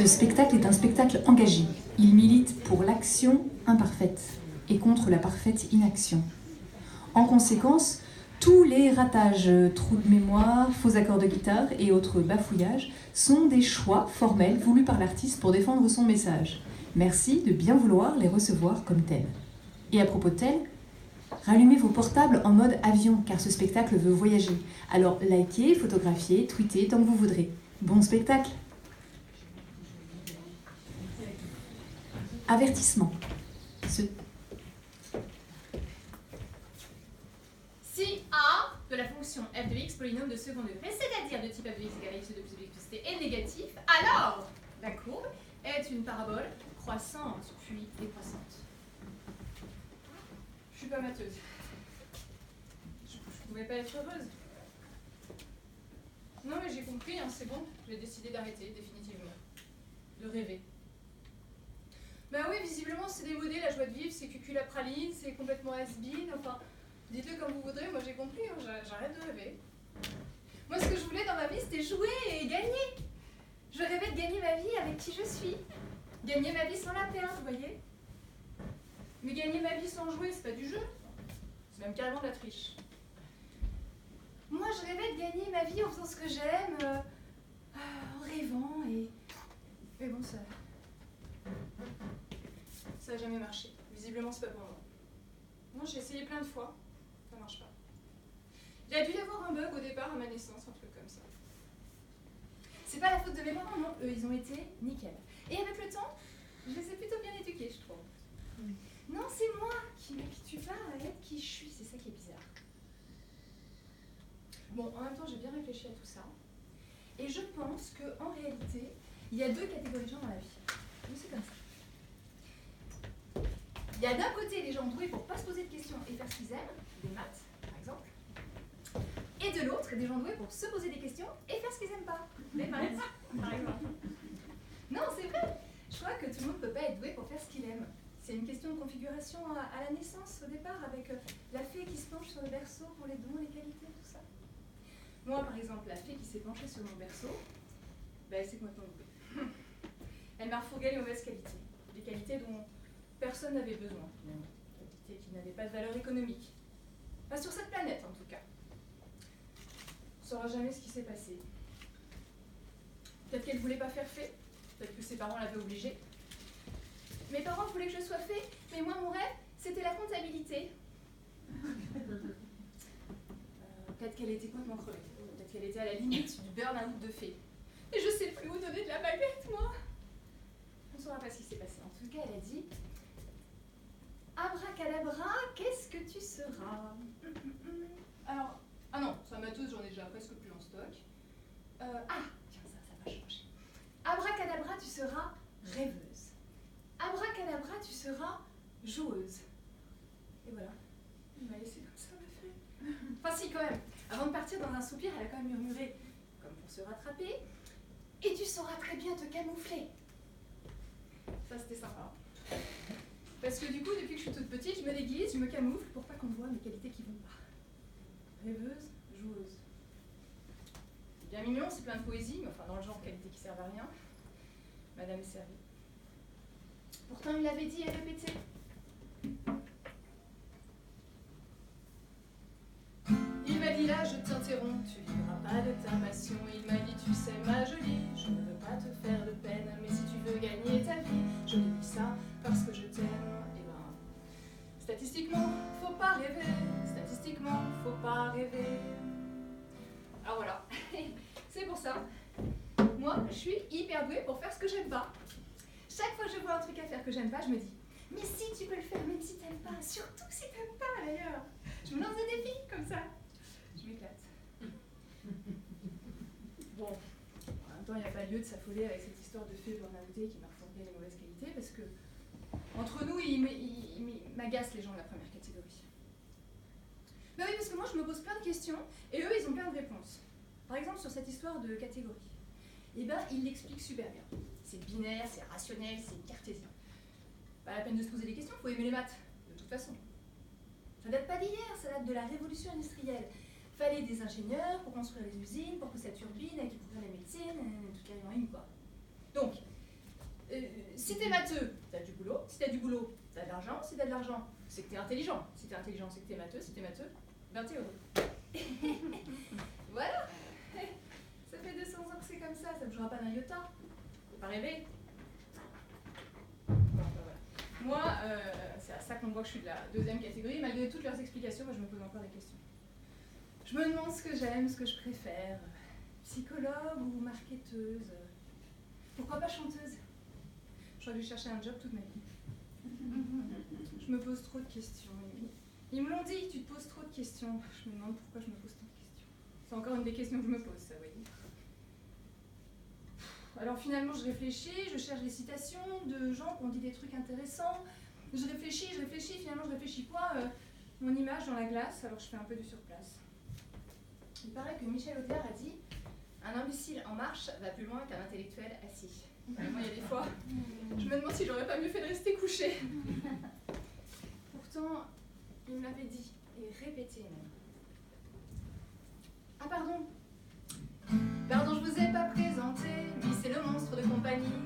Ce spectacle est un spectacle engagé. Il milite pour l'action imparfaite et contre la parfaite inaction. En conséquence, tous les ratages, trous de mémoire, faux accords de guitare et autres bafouillages sont des choix formels voulus par l'artiste pour défendre son message. Merci de bien vouloir les recevoir comme tels. Et à propos de tels, rallumez vos portables en mode avion, car ce spectacle veut voyager. Alors likez, photographiez, tweetez tant que vous voudrez. Bon spectacle! Avertissement. Si A de la fonction f de x polynôme de second degré, c'est-à-dire de type f de x égale x de plus b plus c est négatif, alors la courbe est une parabole croissante puis décroissante. Je suis pas matheuse. Je pouvais pas être heureuse. Non mais j'ai compris, hein, c'est bon, j'ai décidé d'arrêter définitivement. De rêver. Ben oui, visiblement c'est démodé la joie de vivre, c'est cuculapraline, c'est complètement has-been, enfin, dites-le comme vous voudrez, moi j'ai compris, hein, j'arrête de rêver. Moi ce que je voulais dans ma vie c'était jouer et gagner. Je rêvais de gagner ma vie avec qui je suis. Gagner ma vie sans la perdre, vous voyez. Mais gagner ma vie sans jouer, c'est pas du jeu. C'est même carrément de la triche. Moi je rêvais de gagner ma vie en faisant ce que j'aime, en rêvant et... Mais bon, ça n'a jamais marché. Visiblement, c'est pas pour moi. Non, j'ai essayé plein de fois. Ça marche pas. Il a dû y avoir un bug au départ à ma naissance, un truc comme ça. C'est pas la faute de mes parents, non. Eux, ils ont été nickel. Et avec le temps, je les ai plutôt bien éduqués, je trouve. Non, c'est moi qui m'habitue pas à être qui je suis. C'est ça qui est bizarre. Bon, en même temps, j'ai bien réfléchi à tout ça. Et je pense qu'en réalité, il y a deux catégories de gens dans la vie. Oui, c'est comme ça. Il y a d'un côté les gens doués pour pas se poser de questions et faire ce qu'ils aiment, des maths par exemple, et de l'autre des gens doués pour se poser des questions et faire ce qu'ils aiment pas, les maths par exemple. Non, c'est vrai. Je crois que tout le monde ne peut pas être doué pour faire ce qu'il aime. C'est une question de configuration à la naissance au départ, avec la fée qui se penche sur le berceau pour les dons, les qualités, tout ça. Moi par exemple, la fée qui s'est penchée sur mon berceau, ben, c'est complètement douée. Elle m'a refourgué les mauvaises qualités, des qualités dont personne n'avait besoin, finalement. Des qualités qui n'avaient pas de valeur économique. Pas sur cette planète, en tout cas. On ne saura jamais ce qui s'est passé. Peut-être qu'elle ne voulait pas faire fée, peut-être que ses parents l'avaient obligée. Mes parents voulaient que je sois fée, mais moi, mon rêve, c'était la comptabilité. Peut-être qu'elle était complètement crevée. Peut-être qu'elle était à la limite du burn-out de fée. Et je sais plus où donner de la baguette, moi. On ne saura pas ce qui s'est passé. En tout cas, elle a dit « Abracadabra, qu'est-ce que tu seras ?» Alors, ah non, sa matheuse, j'en ai déjà presque plus en stock. Tiens, ça va changer. Abracadabra, tu seras rêveuse. Abracadabra, tu seras joueuse. Et voilà. Il m'a laissé comme ça, ma fille. Enfin, si, quand même. Avant de partir dans un soupir, elle a quand même murmuré, comme pour se rattraper, « Et tu sauras très bien te camoufler. » Ça, c'était sympa. Parce que du coup, depuis que je suis toute petite, je me déguise, je me camoufle pour pas qu'on voit mes qualités qui vont pas. Rêveuse, joueuse. C'est bien mignon, c'est plein de poésie, mais enfin dans le genre qualité qui servent à rien. Madame est servie. Pourtant, il l'avait dit et répété. Il m'a dit là, je t'interromps, tu vivras pas de ta passion. Il m'a dit, tu sais, ma jolie, je ne veux pas te faire de peine, mais si tu veux gagner ta vie, je te dis ça parce que je t'aime. Et ben, statistiquement, faut pas rêver. Statistiquement, faut pas rêver. Alors voilà, c'est pour ça. Moi, je suis hyper douée pour faire ce que j'aime pas. Chaque fois que je vois un truc à faire que j'aime pas, je me dis, mais si tu peux le faire, même si t'aimes pas, surtout si t'aimes pas d'ailleurs. Je me lance des défis comme ça. Je m'éclate. Bon, en même temps, il n'y a pas lieu de s'affoler avec cette histoire de fée burn-outée qui m'a refourgué les mauvaises qualités, parce que, entre nous, il m'agace les gens de la première catégorie. Mais oui, parce que moi, je me pose plein de questions, et eux, ils ont plein de réponses. Par exemple, sur cette histoire de catégorie. Eh ben, ils l'expliquent super bien. C'est binaire, c'est rationnel, c'est cartésien. Pas la peine de se poser des questions, il faut aimer les maths, de toute façon. Ça date pas d'hier, ça date de la révolution industrielle. Fallait des ingénieurs pour construire les usines, pour que ça turbine, et qui pour faire la médecine, toute la ligne, quoi. Donc, Si t'es matheux, t'as du boulot. Si t'as du boulot, t'as de l'argent. Si t'as de l'argent, c'est que t'es intelligent. Si t'es intelligent, c'est que t'es matheux. Si t'es matheux, ben t'es heureux. Voilà. Ça fait 200 ans que c'est comme ça. Ça ne bougera pas d'un iota. Faut pas rêver. Bon, ben voilà. Moi, c'est à ça qu'on voit que je suis de la deuxième catégorie. Malgré toutes leurs explications, moi je me pose encore des questions. Je me demande ce que j'aime, ce que je préfère. Psychologue ou marketeuse? Pourquoi pas chanteuse? J'aurais dû chercher un job toute ma vie. Je me pose trop de questions. Ils me l'ont dit, tu te poses trop de questions. Je me demande pourquoi je me pose tant de questions. C'est encore une des questions que je me pose, ça, vous voyez. Alors finalement, je réfléchis, je cherche des citations de gens qui ont dit des trucs intéressants. Je réfléchis, finalement je réfléchis quoi mon image dans la glace, alors je fais un peu du surplace. Il paraît que Michel Audiard a dit « Un imbécile en marche va plus loin qu'un intellectuel assis ». Moi, il y a des fois, je me demande si j'aurais pas mieux fait de rester couché. Pourtant, il me l'avait dit, et répété même. Ah pardon, je vous ai pas présenté, mais c'est le monstre de compagnie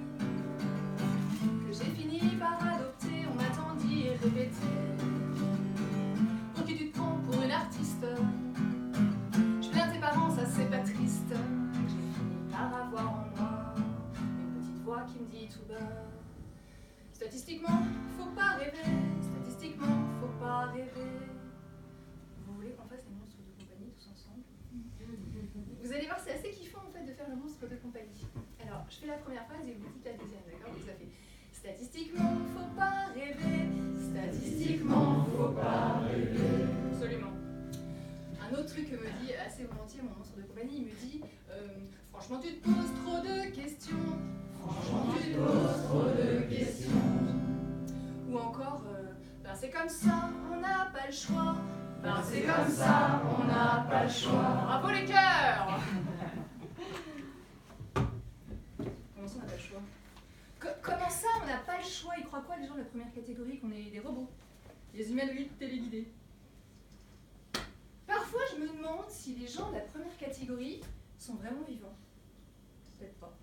que j'ai fini par adopter, on m'a tant dit et répété. Pour qui tu te prends pour une artiste? Je plains tes parents, ça c'est pas triste. J'ai fini par avoir en moi une petite voix qui me dit tout bas. Statistiquement, faut pas rêver. Statistiquement, faut pas rêver. Vous voulez qu'on fasse les monstres de compagnie tous ensemble? Vous allez voir, c'est assez kiffant en fait de faire le monstre de compagnie. Alors, je fais la première phrase et vous dites la deuxième, d'accord? Donc ça fait statistiquement, faut pas rêver. Statistiquement, faut pas rêver. Absolument. Un autre truc que me dit assez volontiers mon monstre de compagnie, il me dit franchement, tu te poses trop de questions. Franchement, tu te poses trop de questions. Ou encore, ben c'est comme ça, on n'a pas le choix. Ben c'est comme ça, on n'a pas le choix. Bravo les cœurs! Comment ça, on n'a pas le choix? Comment ça, on n'a pas le choix? Ils croient quoi les gens de la première catégorie? Qu'on est des robots? Des humanoïdes téléguidés? Parfois, je me demande si les gens de la première catégorie sont vraiment vivants. Peut-être pas.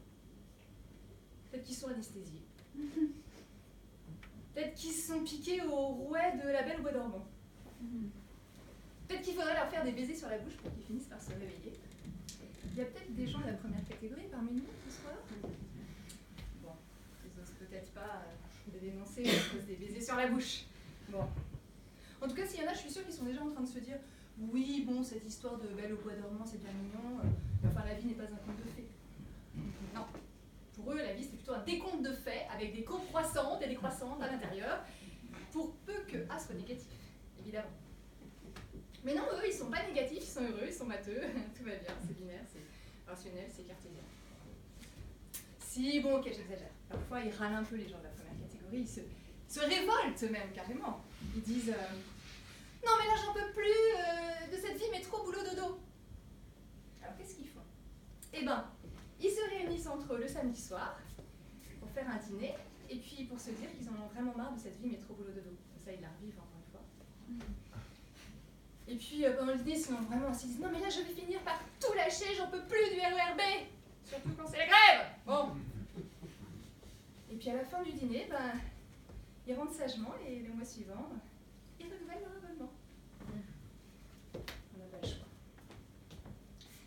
Peut-être qu'ils sont anesthésiés. Peut-être qu'ils se sont piqués au rouet de la Belle au bois dormant. Peut-être qu'il faudrait leur faire des baisers sur la bouche pour qu'ils finissent par se réveiller. Il y a peut-être des gens de la première catégorie parmi nous ce soir. Bon, ils n'osent peut-être pas de dénoncer à cause des baisers sur la bouche. Bon. En tout cas, s'il y en a, je suis sûre qu'ils sont déjà en train de se dire oui, bon, cette histoire de Belle au bois dormant, c'est bien mignon, mais enfin, la vie n'est pas un conte de fées. Non. Pour eux, la vie, c'est plutôt un décompte de faits avec des courbes croissantes et décroissantes à l'intérieur, pour peu que A soit négatif, évidemment. Mais non, eux, ils sont pas négatifs, ils sont heureux, ils sont matheux, tout va bien, c'est binaire, c'est rationnel, c'est cartésien. Si, bon, ok, j'exagère. Parfois, ils râlent un peu, les gens de la première catégorie, ils se révoltent même, carrément. Ils disent non, mais là, j'en peux plus de cette vie, mais trop boulot dodo. Alors, qu'est-ce qu'ils font? Eh ben, ils se réunissent entre eux le samedi soir pour faire un dîner, et puis pour se dire qu'ils en ont vraiment marre de cette vie, mais trop boulot dodo. Ça, ils la revivent encore une fois. Et puis, pendant le dîner, sinon vraiment, ils se disent non, mais là, je vais finir par tout lâcher, j'en peux plus du RERB, surtout quand c'est la grève. Bon. Et puis, à la fin du dîner, ben, ils rentrent sagement, et le mois suivant, ils renouvellent leur abonnement. On n'a pas le choix.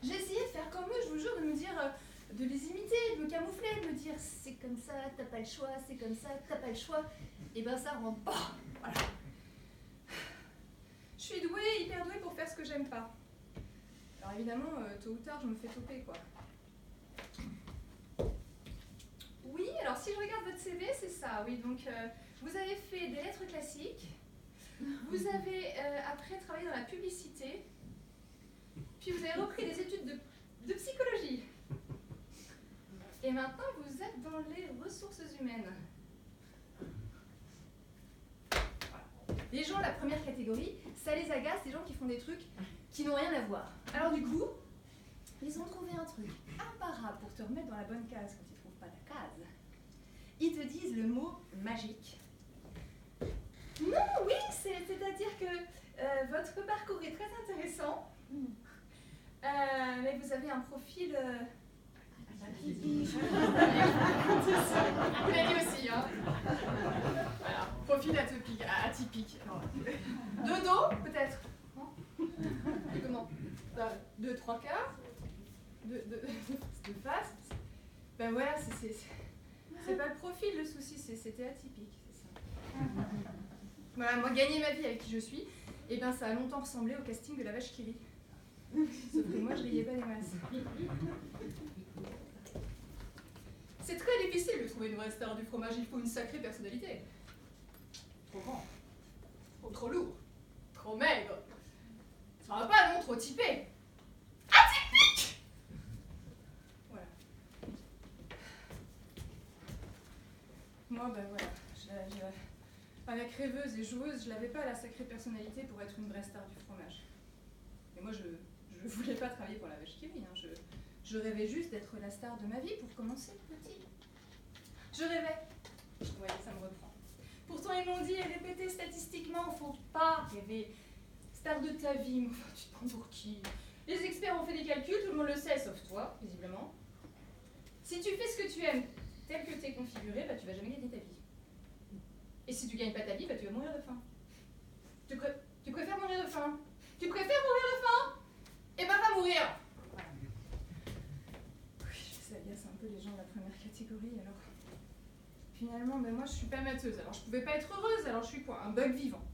J'ai essayé de faire comme eux, je vous jure, de me dire, de les imiter, de me camoufler, de me dire c'est comme ça, t'as pas le choix, c'est comme ça, t'as pas le choix. Et ben ça rentre pas. Voilà. Je suis douée, hyper douée pour faire ce que j'aime pas. Alors évidemment, tôt ou tard, je me fais toper, quoi. Oui, alors si je regarde votre CV, c'est ça, oui. Donc, vous avez fait des lettres classiques, vous avez après travaillé dans la publicité, puis vous avez repris des études de psychologie. Et maintenant, vous êtes dans les ressources humaines. Voilà. Les gens de la première catégorie, ça les agace, les gens qui font des trucs qui n'ont rien à voir. Alors du coup, ils ont trouvé un truc imparable pour te remettre dans la bonne case quand ils ne trouvent pas la case. Ils te disent le mot magique. Non, oui, c'est-à-dire que votre parcours est très intéressant, mais vous avez un profil... Vous l'avez dit aussi, hein. profil atypique. Alors, de dos, peut-être. Comment? 2-3 quarts. De face. Ben voilà, c'est pas le profil le souci, c'était atypique, c'est ça. Voilà, moi, gagner ma vie avec qui je suis, et ben ça a longtemps ressemblé au casting de la vache qui rit. Sauf que moi, je riais pas des masses. C'est très difficile de trouver une vraie star du fromage, il faut une sacrée personnalité. Trop grand, trop lourd, trop maigre. Ça va pas, non, trop typé. Atypique! Voilà. Moi, ben voilà, avec rêveuse et joueuse, je n'avais pas la sacrée personnalité pour être une vraie star du fromage. Et moi, je voulais pas travailler pour la vache qui rit, hein. Je rêvais juste d'être la star de ma vie pour commencer petit. Je rêvais. Ouais, ça me reprend. Pourtant, ils m'ont dit et répété statistiquement, faut pas rêver. Star de ta vie, mais enfin, tu te prends pour qui? Les experts ont fait des calculs, tout le monde le sait, sauf toi, visiblement. Si tu fais ce que tu aimes, tel que t'es configuré, bah, tu vas jamais gagner ta vie. Et si tu gagnes pas ta vie, bah, tu vas mourir de faim. Tu préfères mourir de faim? Tu préfères mourir de faim? Eh ben, va mourir! Voilà. Oui, ça agace un peu les gens de la première catégorie, alors. Finalement, ben, moi, je suis pas mateuse, alors je pouvais pas être heureuse, alors je suis quoi? Un bug vivant.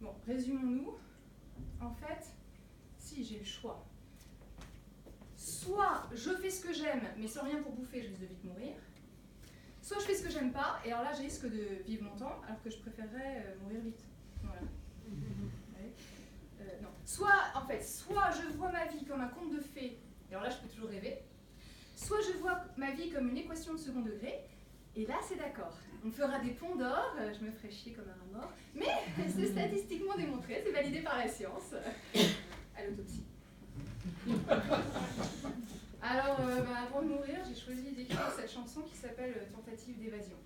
Bon, résumons-nous. En fait, si j'ai le choix. Soit je fais ce que j'aime, mais sans rien pour bouffer, je risque de vite mourir. Soit je fais ce que j'aime pas, et alors là, je risque de vivre longtemps, alors que je préférerais mourir vite. Voilà. Ouais. Non. Soit je vois ma vie comme un conte de fées, et alors là, je peux toujours rêver. Soit je vois ma vie comme une équation de second degré, et là, c'est d'accord. On fera des ponts d'or, je me ferai chier comme un rat mort, mais c'est statistiquement démontré, c'est validé par la science, à l'autopsie. Alors, avant de mourir, j'ai choisi d'écrire cette chanson qui s'appelle Tentative d'évasion.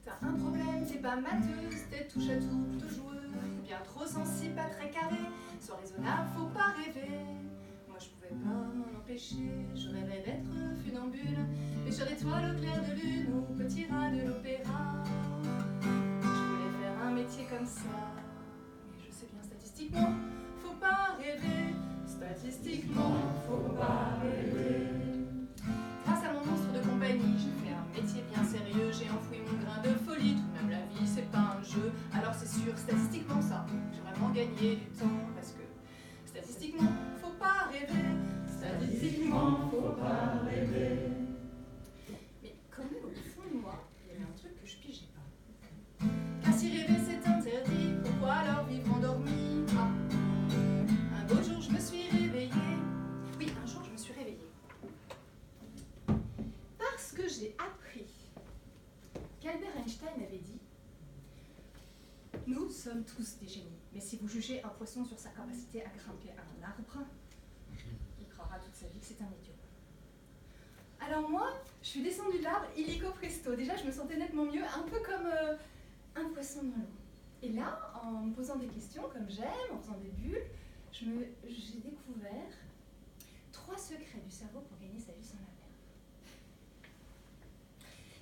T'as un problème, t'es pas mateuse, t'es touche à tout, plutôt joueuse, bien trop sensible, pas très carré, sois raisonnable, faut pas rêver. Moi je pouvais pas m'en empêcher, je rêvais d'être funambule, pêcheur d'étoiles au clair de lune ou petit rat de l'opéra. Je voulais faire un métier comme ça, mais je sais bien statistiquement, faut pas rêver, statistiquement, faut pas rêver. Grâce à mon monstre de compagnie, j'ai fait un métier bien sérieux, j'ai enfoui mon grain de folie, tout de même la vie c'est pas un jeu, alors c'est sûr, statistiquement ça, j'ai vraiment gagné du temps, parce que statistiquement, faut pas rêver, statistiquement, faut pas rêver. Mais quand même au fond de moi, il y avait un truc que je pigeais pas. Car si rêver c'est interdit, pourquoi alors vivre endormi? Ah. Un beau jour je me suis réveillée, oui un jour je me suis réveillée. Parce que j'ai appris qu'Albert Einstein avait dit « Nous sommes tous des génies, mais si vous jugez un poisson sur sa capacité à grimper à un arbre, il croira toute sa vie que c'est un idiot. » Alors moi, je suis descendue de l'arbre illico presto. Déjà, je me sentais nettement mieux, un peu comme un poisson dans l'eau. Et là, en me posant des questions, comme j'aime, en faisant des bulles, j'ai découvert 3 secrets du cerveau pour gagner sa vie sans la perdre.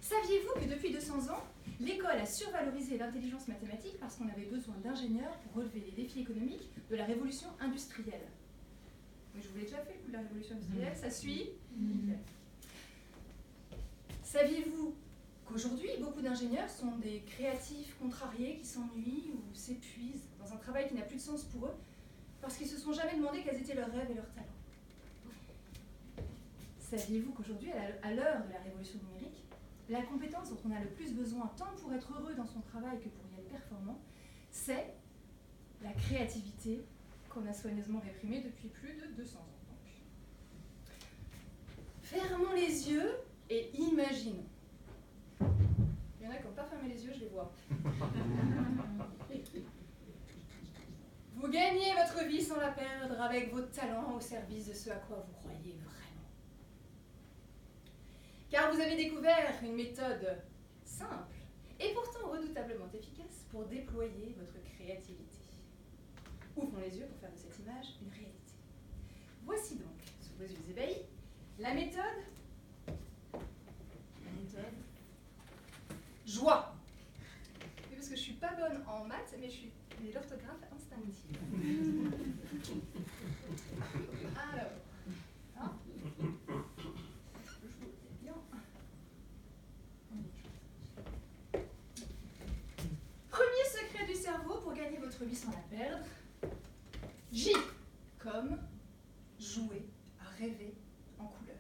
Saviez-vous que depuis 200 ans, l'école a survalorisé l'intelligence mathématique parce qu'on avait besoin d'ingénieurs pour relever les défis économiques de la révolution industrielle? Mais je vous l'ai déjà fait, le coup de la révolution industrielle, ça suit. Saviez-vous qu'aujourd'hui, beaucoup d'ingénieurs sont des créatifs contrariés qui s'ennuient ou s'épuisent dans un travail qui n'a plus de sens pour eux parce qu'ils ne se sont jamais demandé quels étaient leurs rêves et leurs talents? Saviez-vous qu'aujourd'hui, à l'heure de la révolution numérique, la compétence dont on a le plus besoin, tant pour être heureux dans son travail que pour y être performant, c'est la créativité qu'on a soigneusement réprimée depuis plus de 200 ans. Donc. Fermons les yeux et imaginons. Il y en a qui n'ont pas fermé les yeux, je les vois. Vous gagnez votre vie sans la perdre avec vos talents au service de ce à quoi vous croyez vraiment. Car vous avez découvert une méthode simple et pourtant redoutablement efficace pour déployer votre créativité. Ouvrons les yeux pour faire de cette image une réalité. Voici donc vos yeux ébahis. La méthode. Joie. Oui, parce que je suis pas bonne en maths, mais l'orthographe instinctive. Alors, hein, je vous bien. Premier secret du cerveau pour gagner votre vie sans la perdre. J comme jouer à rêver en couleur.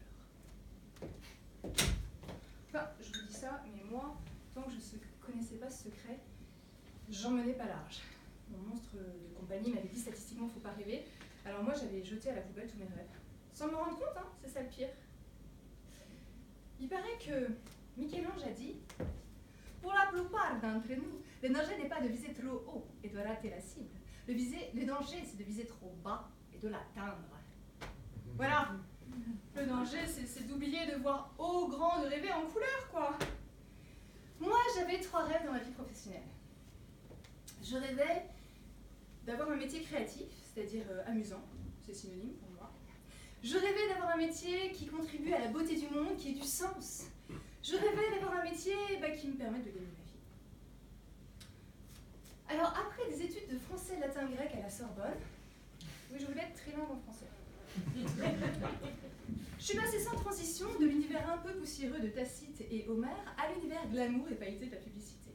Enfin, je vous dis ça, mais moi, tant que je ne connaissais pas ce secret, j'en menais pas large. Mon monstre de compagnie m'avait dit statistiquement faut pas rêver, alors moi j'avais jeté à la poubelle tous mes rêves. Sans me rendre compte, hein, c'est ça le pire. Il paraît que Michel-Ange a dit pour la plupart d'entre nous, le danger n'est pas de viser trop haut et de rater la cible. Le danger, c'est de viser trop bas et de l'atteindre. Voilà. Le danger, c'est d'oublier de voir haut, grand, de rêver en couleur, quoi. Moi, j'avais 3 rêves dans ma vie professionnelle. Je rêvais d'avoir un métier créatif, c'est-à-dire amusant, c'est synonyme pour moi. Je rêvais d'avoir un métier qui contribue à la beauté du monde, qui ait du sens. Je rêvais d'avoir un métier qui me permette de gagner ma vie. Alors, après des études de français, latin, grec à la Sorbonne, oui, je voulais être trilingue en français. Je suis passée sans transition de l'univers un peu poussiéreux de Tacite et Homère à l'univers glamour et pailleté de la publicité.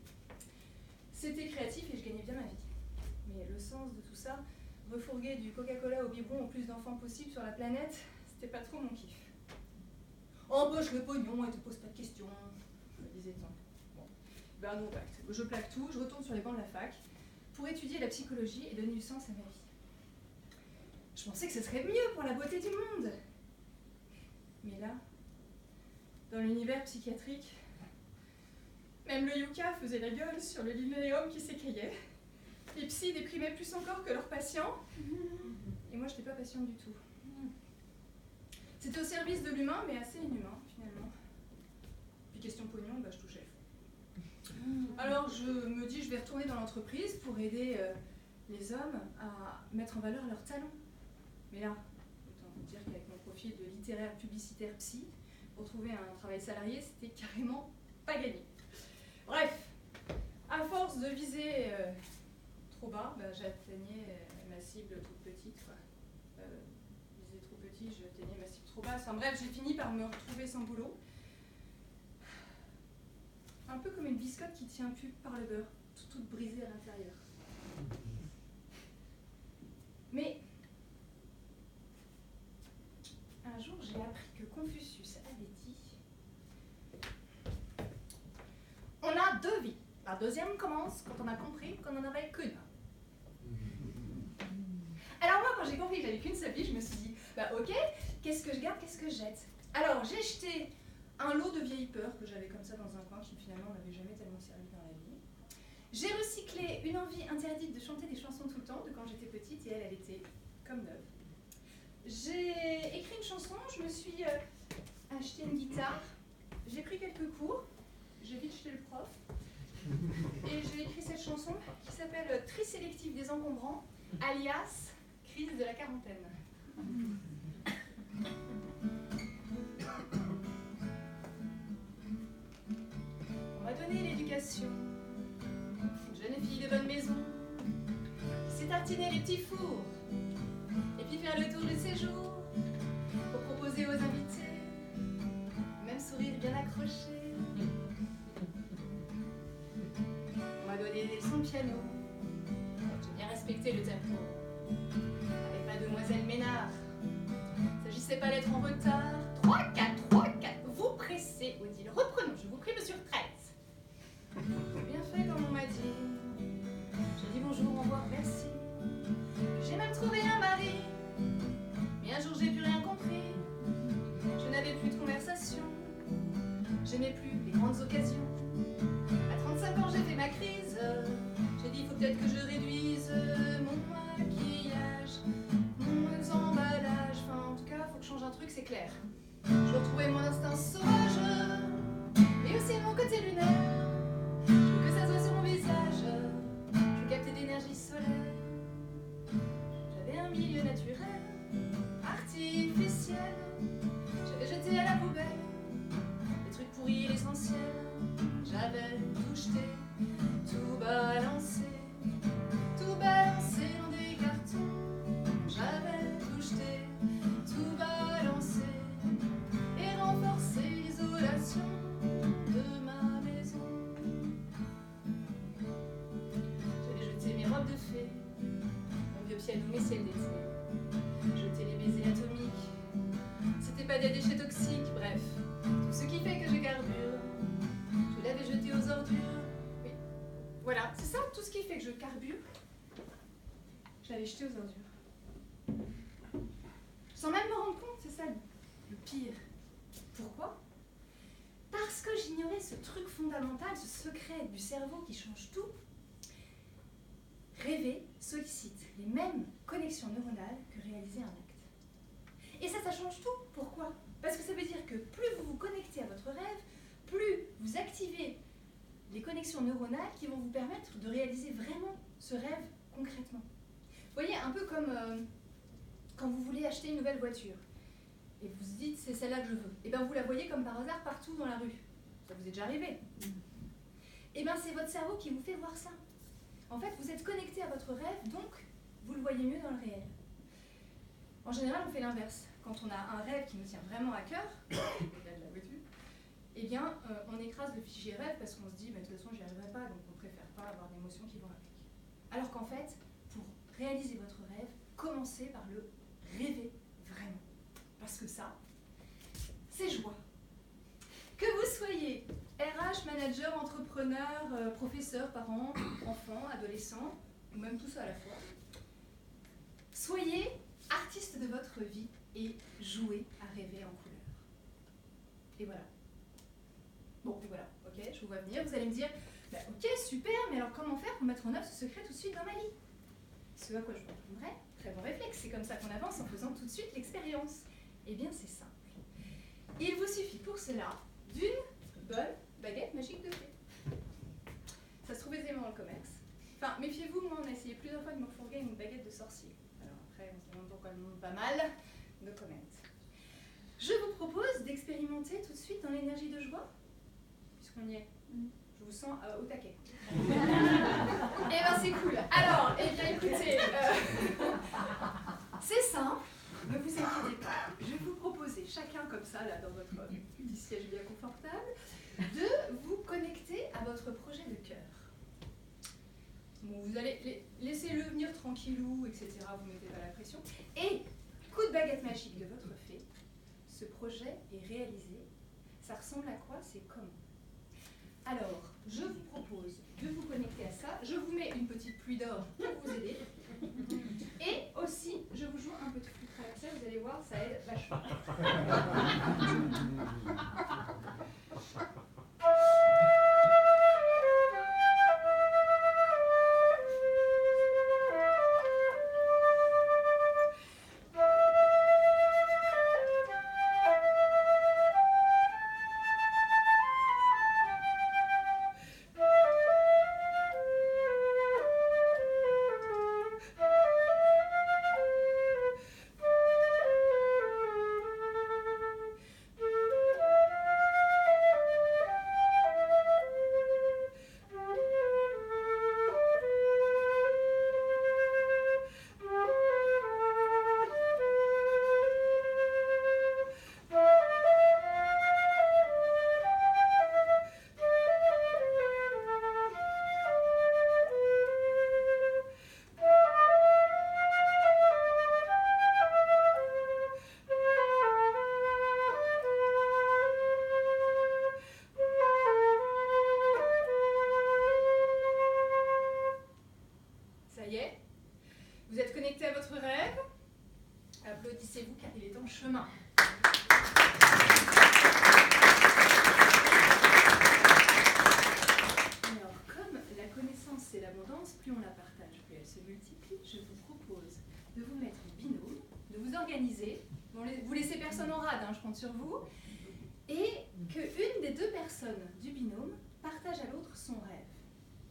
C'était créatif et je gagnais bien ma vie. Mais le sens de tout ça, refourguer du Coca-Cola au biberon au plus d'enfants possible sur la planète, c'était pas trop mon kiff. Empoche le pognon et te pose pas de questions, me disait-on. Bon, ben non, pacte. Je plaque tout, je retourne sur les bancs de la fac pour étudier la psychologie et donner du sens à ma vie. Je pensais que ce serait mieux pour la beauté du monde. Mais là, dans l'univers psychiatrique, même le yucca faisait la gueule sur le linoléum qui s'écaillait. Les psys déprimaient plus encore que leurs patients. Et moi, je n'étais pas patiente du tout. C'était au service de l'humain, mais assez inhumain, finalement. Puis question pognon, je touchais le fond. Alors, je me dis, je vais retourner dans l'entreprise pour aider les hommes à mettre en valeur leurs talents. Mais là, autant vous dire qu'avec mon profil de littéraire, publicitaire, psy, pour trouver un travail salarié, c'était carrément pas gagné. Bref, à force de viser trop bas, j'atteignais ma cible toute petite. Viser trop petit, j'atteignais ma cible trop basse. Enfin bref, j'ai fini par me retrouver sans boulot. Un peu comme une biscotte qui tient plus par le beurre, toute brisée à l'intérieur. Mais un jour, j'ai appris que Confucius avait dit « On a 2 vies. La deuxième commence quand on a compris qu'on n'en avait qu'une. » Alors moi, quand j'ai compris que j'avais qu'une seule vie, je me suis dit « Ok, qu'est-ce que je garde, qu'est-ce que je jette ?» Alors, j'ai jeté un lot de vieilles peurs que j'avais comme ça dans un coin qui finalement m'avait jamais tellement servi dans la vie. J'ai recyclé une envie interdite de chanter des chansons tout le temps de quand j'étais petite et elle était comme neuve. J'ai écrit une chanson, je me suis acheté une guitare, j'ai pris quelques cours, j'ai vite jeté le prof, et j'ai écrit cette chanson qui s'appelle Tri sélectif des encombrants, alias Crise de la quarantaine. On m'a donné l'éducation, une jeune fille de bonne maison, qui s'est tartiner les petits fours, et puis faire le tour du séjour, pour proposer aux invités, même sourire bien accroché. On m'a donné des leçons de piano, j'ai bien respecté le tempo, avec mademoiselle Ménard. S'agissait pas d'être en retard. 3, 4, 3, 4, vous pressez, Odile. Reprenons, je vous prie, monsieur 13. Bien fait comme on m'a dit. J'ai dit bonjour, au revoir, merci. J'ai même trouvé un mari. Mais un jour j'ai plus rien compris. Je n'avais plus de conversation. J'aimais plus les grandes occasions. À 35 ans j'ai fait ma crise. J'ai dit il faut peut-être que je réduise mon maquillage, mon emballage. Enfin en tout cas faut que je change un truc, c'est clair. Je retrouvais mon instinct sauvage, mais aussi mon côté lunaire. Je veux que ça soit sur mon visage. Je veux capter d'énergie solaire. J'avais un milieu naturel, artificiel. ciel. J'avais jeté à la poubelle les trucs pourris, l'essentiel. J'avais tout jeté, tout balancé dans des cartons. J'avais tout jeté, tout balancé et renforcé l'isolation de ma maison. J'avais jeté mes robes de fée, mon vieux piano, mes ciels d'été. Jeté les baisers atomiques, c'était pas des déchets toxiques, bref, tout ce qui fait que je carbure. Je l'avais jeté aux ordures. Oui, voilà, c'est ça, tout ce qui fait que je carbure. Je l'avais jeté aux ordures. Sans même me rendre compte, c'est ça le pire. Pourquoi? Parce que j'ignorais ce truc fondamental, ce secret du cerveau qui change tout. Rêver sollicite les mêmes connexions neuronales que réaliser un acte. Et ça change tout. Pourquoi? Parce que ça veut dire que plus vous vous connectez à votre rêve, plus vous activez les connexions neuronales qui vont vous permettre de réaliser vraiment ce rêve concrètement. Vous voyez, un peu comme quand vous voulez acheter une nouvelle voiture et vous vous dites c'est celle-là que je veux, et bien vous la voyez comme par hasard partout dans la rue. Ça vous est déjà arrivé. Et bien c'est votre cerveau qui vous fait voir ça. En fait, vous êtes connecté à votre rêve, donc vous le voyez mieux dans le réel. En général, on fait l'inverse. Quand on a un rêve qui nous tient vraiment à cœur, au-delà de la voiture, eh bien, on écrase le fichier rêve parce qu'on se dit, de toute façon, j'y arriverai pas, donc on préfère pas avoir d'émotions qui vont avec. Alors qu'en fait, pour réaliser votre rêve, commencez par le rêver vraiment. Parce que ça, c'est joie. Que vous soyez RH, manager, entrepreneur, professeur, parent, enfant, adolescent, ou même tous à la fois, soyez artiste de votre vie et jouez à rêver en couleur. Et voilà. Bon, et voilà, ok, je vous vois venir, vous allez me dire, ok, super, mais alors comment faire pour mettre en œuvre ce secret tout de suite dans ma vie? Ce à quoi je vous répondrai, très bon réflexe, c'est comme ça qu'on avance en faisant tout de suite l'expérience. Eh bien, c'est simple. Il vous suffit pour cela d'une bonne baguette magique de thé. Ça se trouve aisément dans le commerce. Enfin, méfiez-vous, moi on a essayé plusieurs fois de me fourguer une baguette de sorcier. Alors après, on se demande pourquoi le monde va mal. No comment. Je vous propose d'expérimenter tout de suite dans l'énergie de joie, puisqu'on y est. Je vous sens au taquet. Eh ben c'est cool. Alors, eh bien écoutez, c'est simple, ne vous inquiétez pas. Je vais vous proposer, chacun comme ça, là, dans votre petit siège bien confortable, de vous connecter à votre projet de cœur. Bon, vous allez laissez-le venir tranquillou, etc. Vous ne mettez pas la pression. Et, coup de baguette magique de votre fée, ce projet est réalisé. Ça ressemble à quoi? C'est comment? Alors, je vous propose de vous connecter à ça. Je vous mets une petite pluie d'or pour vous aider. Et aussi, je vous joue un peu de flûte traversière. Vous allez voir, ça aide vachement. Vous êtes connecté à votre rêve? Applaudissez-vous car il est en chemin. Alors, comme la connaissance c'est l'abondance, plus on la partage, plus elle se multiplie, je vous propose de vous mettre en binôme, de vous organiser. Bon, vous laissez personne en rade, hein, je compte sur vous. Et qu'une des deux personnes du binôme partage à l'autre son rêve,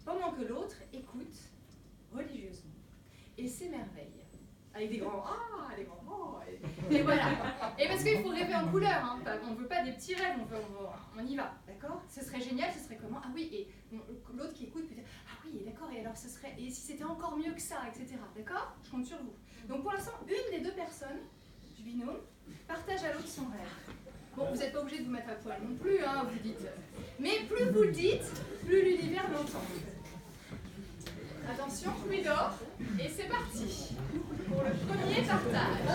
pendant que l'autre écoute religieusement et s'émerveille. Avec des grands ah, des grands oh, et voilà. Et parce qu'il faut rêver en couleur, hein. On ne veut pas des petits rêves, on y va, d'accord? Ce serait génial, ce serait comment? Ah oui, et l'autre qui écoute peut dire ah oui, d'accord, et alors ce serait, et si c'était encore mieux que ça, etc. D'accord? Je compte sur vous. Donc pour l'instant, une des deux personnes du binôme partage à l'autre son rêve. Bon, vous n'êtes pas obligé de vous mettre à poil non plus, hein, vous dites. Mais plus vous le dites, plus l'univers l'entend. Attention, pluie d'or, et c'est parti pour le premier partage.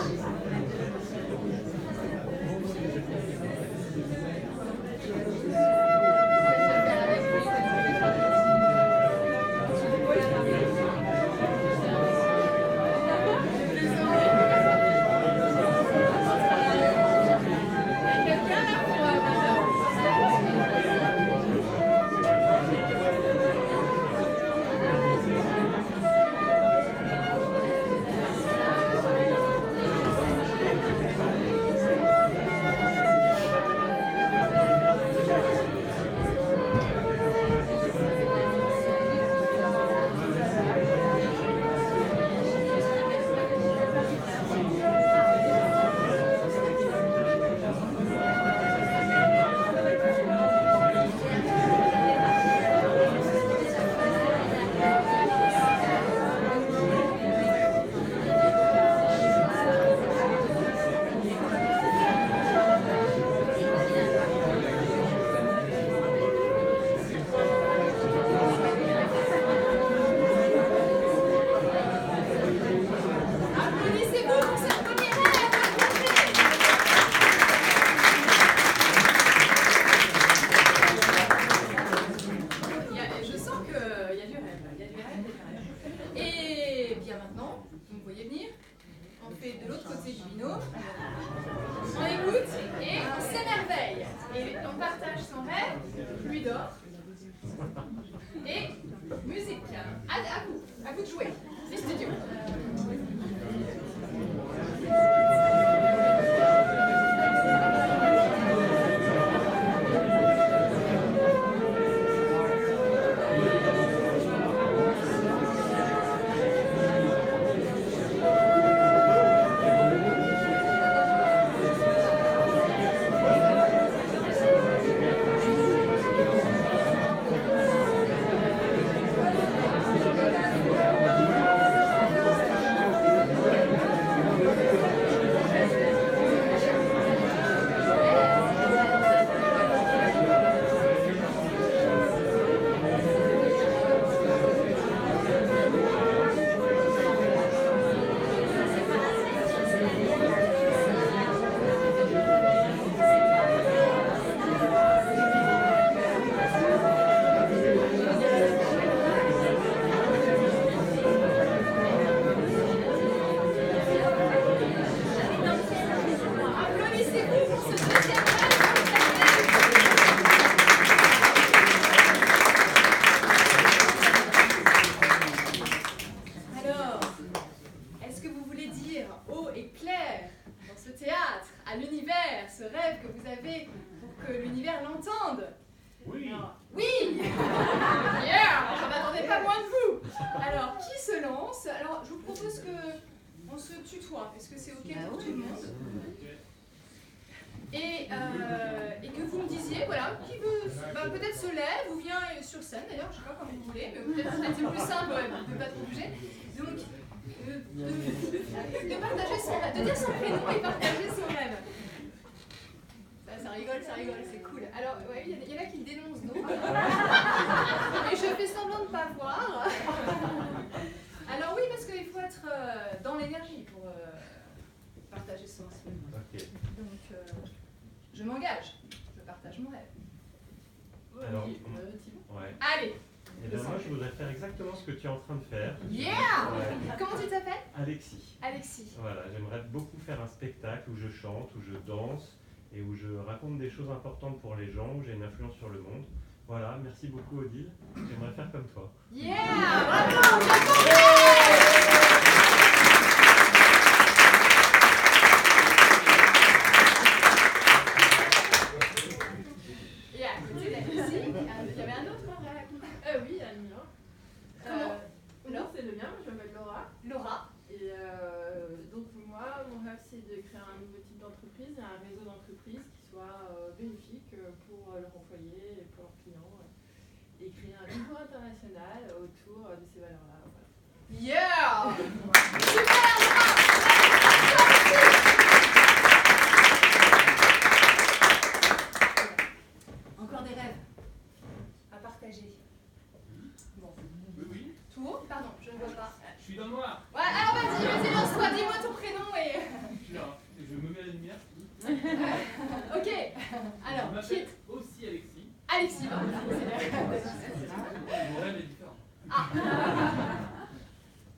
À vous de jouer. Les studios. Que vous me disiez, voilà, qui veut peut-être se lève ou vient sur scène d'ailleurs, je ne sais pas comme vous voulez, mais peut-être c'est plus simple de ne pas trop bouger. Donc, de partager son rêve, de dire son prénom et partager son rêve. Ça rigole, c'est cool. Alors, ouais, il y en a qui dénoncent d'autres. Et je fais semblant de ne pas voir. Alors oui, parce qu'il faut être dans l'énergie pour partager son rêve. Okay. Donc, je m'engage. Je partage mon rêve. Alors, ouais. Allez. Et bien moi, je voudrais faire exactement ce que tu es en train de faire. Yeah. Ouais. Comment tu t'appelles? Alexis. Alexis. Voilà, j'aimerais beaucoup faire un spectacle où je chante, où je danse et où je raconte des choses importantes pour les gens, où j'ai une influence sur le monde. Voilà, merci beaucoup Odile. J'aimerais faire comme toi. Yeah. Bravo. C'est le mien, moi je m'appelle Laura. Laura. Et rêve, c'est de créer un nouveau type d'entreprise et un réseau d'entreprises qui soit bénéfique pour leurs employés et pour leurs clients. Et créer un réseau international autour de ces valeurs-là. Voilà. Yeah! Encore des rêves à partager. Bon. Oui. Tout? Pardon, je ne vois pas. Je suis dans le noir. Ouais, alors vas-y, lance-toi, dis-moi ton prénom et... Je suis là. Je me mets à la lumière. Ok, alors, je m'appelle aussi Alexis. Alexis, pardon. Mon rêve est différent. Ah.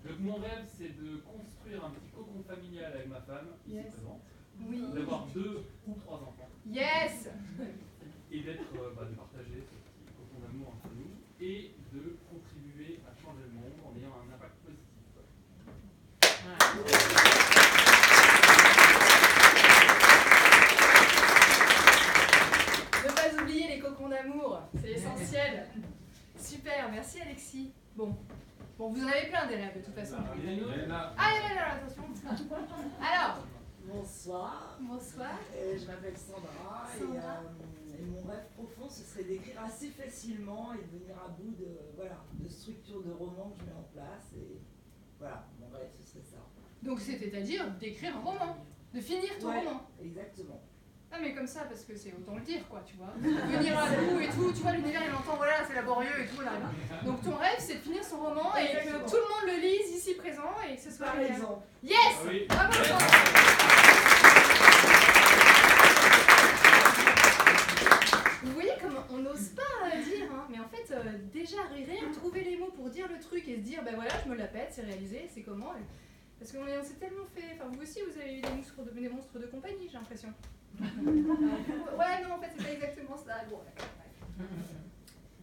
Donc mon rêve, c'est de construire un petit cocon familial avec ma femme, ici présente. Oui. D'avoir 2 ou 3 enfants. Yes. Et d'être, de partager ce petit cocon d'amour entre nous et de contribuer à changer le monde en ayant un impact positif. Ne pas oublier les cocons d'amour, c'est essentiel. Super, merci Alexis. Bon, vous en avez plein des rêves de toute façon. Allez, attention. Alors, Bonsoir. Bonsoir. Je m'appelle Sandra. Sandra. Et mon rêve profond, ce serait d'écrire assez facilement et de venir à bout de structures de romans que je mets en place. Et voilà, mon rêve, ce serait ça. Donc c'est-à-dire d'écrire un roman, de finir ton roman. Exactement. Ah mais comme ça, parce que c'est autant le dire quoi, tu vois. Venir à bout et tout, tu vois, l'univers il entend, voilà, c'est laborieux et tout là. Donc ton rêve c'est de finir son roman et que tout le monde le lise ici présent et que ce soit... Par exemple. Yes. Ah oui. Bravo, vous voyez comme on n'ose pas dire, hein, mais en fait, déjà rien que trouver les mots pour dire le truc et se dire, ben voilà, je me la pète, c'est réalisé, c'est comment. Parce qu'on s'est tellement fait. Enfin, vous aussi, vous avez eu des monstres de compagnie, j'ai l'impression. Ouais, non, en fait, c'est pas exactement ça. Bon, d'accord. Ouais.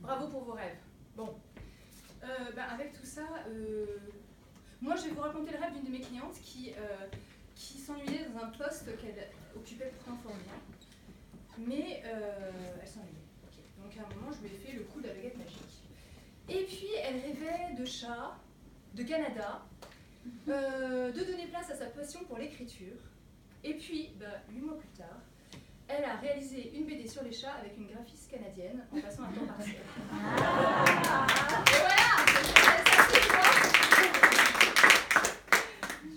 Bravo pour vos rêves. Bon. Avec tout ça, moi, je vais vous raconter le rêve d'une de mes clientes qui s'ennuyait dans un poste qu'elle occupait pourtant fort bien. Mais elle s'ennuyait. Okay. Donc à un moment, je lui ai fait le coup de la baguette magique. Et puis, elle rêvait de chats, de Canada, de donner place à sa passion pour l'écriture. Et puis, 8 mois plus tard, elle a réalisé une BD sur les chats avec une graphiste canadienne en passant un temps partiel. Et voilà,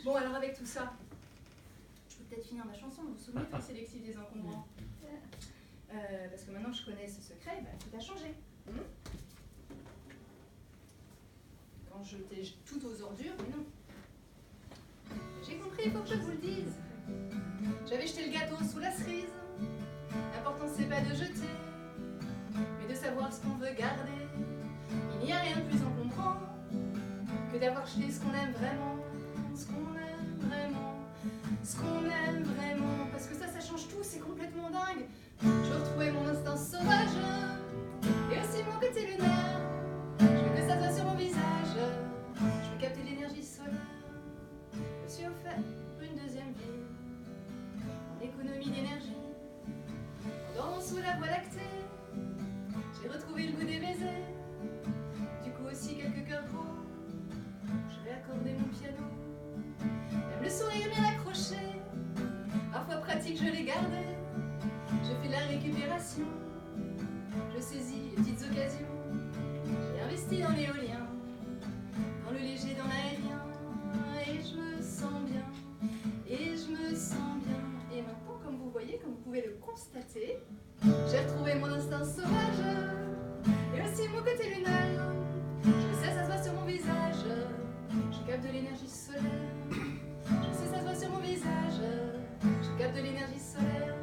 Bon, alors avec tout ça, je peux peut-être finir ma chanson. Vous vous souvenez très sélective des encombrants? Parce que maintenant que je connais ce secret, tout a changé. Quand je jetais tout aux ordures, mais non. J'ai compris, il faut que je vous le dise. J'avais jeté le gâteau sous la cerise. L'important c'est pas de jeter, mais de savoir ce qu'on veut garder. Il n'y a rien de plus encombrant que d'avoir jeté ce qu'on aime vraiment. Ce qu'on aime vraiment. Ce qu'on aime vraiment. Parce que ça change tout, c'est complètement dingue. Je retrouvais mon instinct sauvage et aussi mon côté lunaire. Je veux que ça soit sur mon visage. Je veux capter l'énergie solaire. Je me suis offert une deuxième vie en économie d'énergie. En dormant sous la voie lactée, j'ai retrouvé le goût des baisers. Du coup aussi quelques cœurs gros. Je vais accorder mon piano. Même le sourire bien accroché. Parfois pratique, je l'ai gardé. Je fais de la récupération. Je saisis les petites occasions. J'ai investi dans l'éolien, dans le léger, dans l'aérien. Et je me sens bien. Et je me sens bien. Et maintenant, comme vous voyez, comme vous pouvez le constater, j'ai retrouvé mon instinct sauvage. Et aussi mon côté lunaire. Je sais, ça se voit sur mon visage. Je capte de l'énergie solaire. Je sais, ça se voit sur mon visage. Je capte de l'énergie solaire.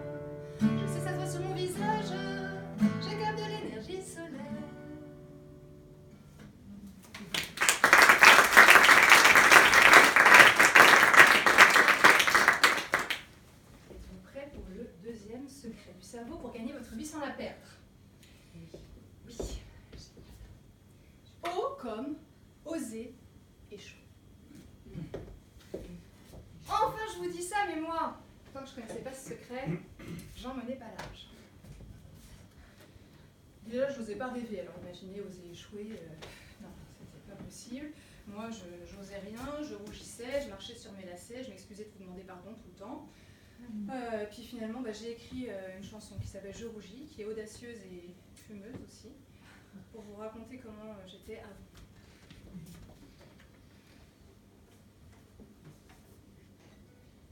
Je sais, ça se voit sur mon visage. Je capte de l'énergie solaire. Êtes-vous prêts pour le deuxième secret du cerveau pour gagner votre vie sans la perdre? Oui. O comme oser échouer. Enfin, je vous dis ça, mais moi, tant que je ne connaissais pas ce secret, j'en menais pas large. Déjà, je n'osais pas rêver, alors imaginez oser échouer, non, c'était pas possible. Moi, j'osais rien, je rougissais, je marchais sur mes lacets, je m'excusais de vous demander pardon tout le temps. Puis finalement, j'ai écrit une chanson qui s'appelle Je rougis, qui est audacieuse et fumeuse aussi, pour vous raconter comment j'étais avant.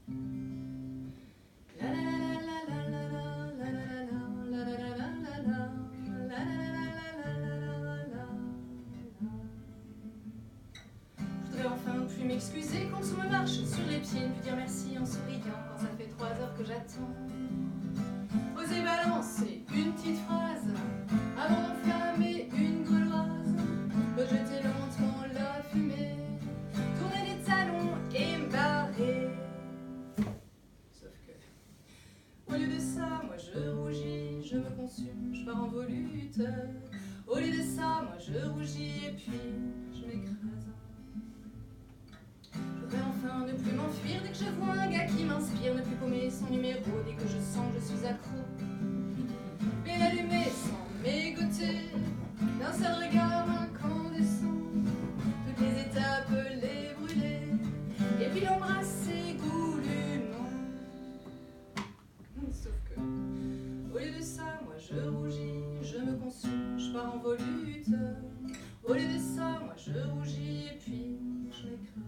Je voudrais enfin plus m'excuser quand on me marche sur les pieds, ne plus dire merci en souriant quand ça fait 3 heures que j'attends. Oser balancer une petite phrase avant d'enflammer une gauloise, rejeter lentement la fumée, tourner les talons et me barrer. Sauf que, au lieu de ça, moi je rougis, je me consume, je pars en volute. Au lieu de ça, moi je rougis et puis je m'écrase. Je voudrais enfin ne plus m'enfuir dès que je vois un gars qui m'inspire, ne plus paumer son numéro dès que je sens que je suis accro. Mais l'allumer sans m'égoter d'un seul regard incandescent, toutes les étapes les brûler et puis l'embrasser goulûment. Sauf que, au lieu de ça, moi je rougis, je me consume, je pars en volute. Au lieu de ça, moi je rougis et puis je m'écrase.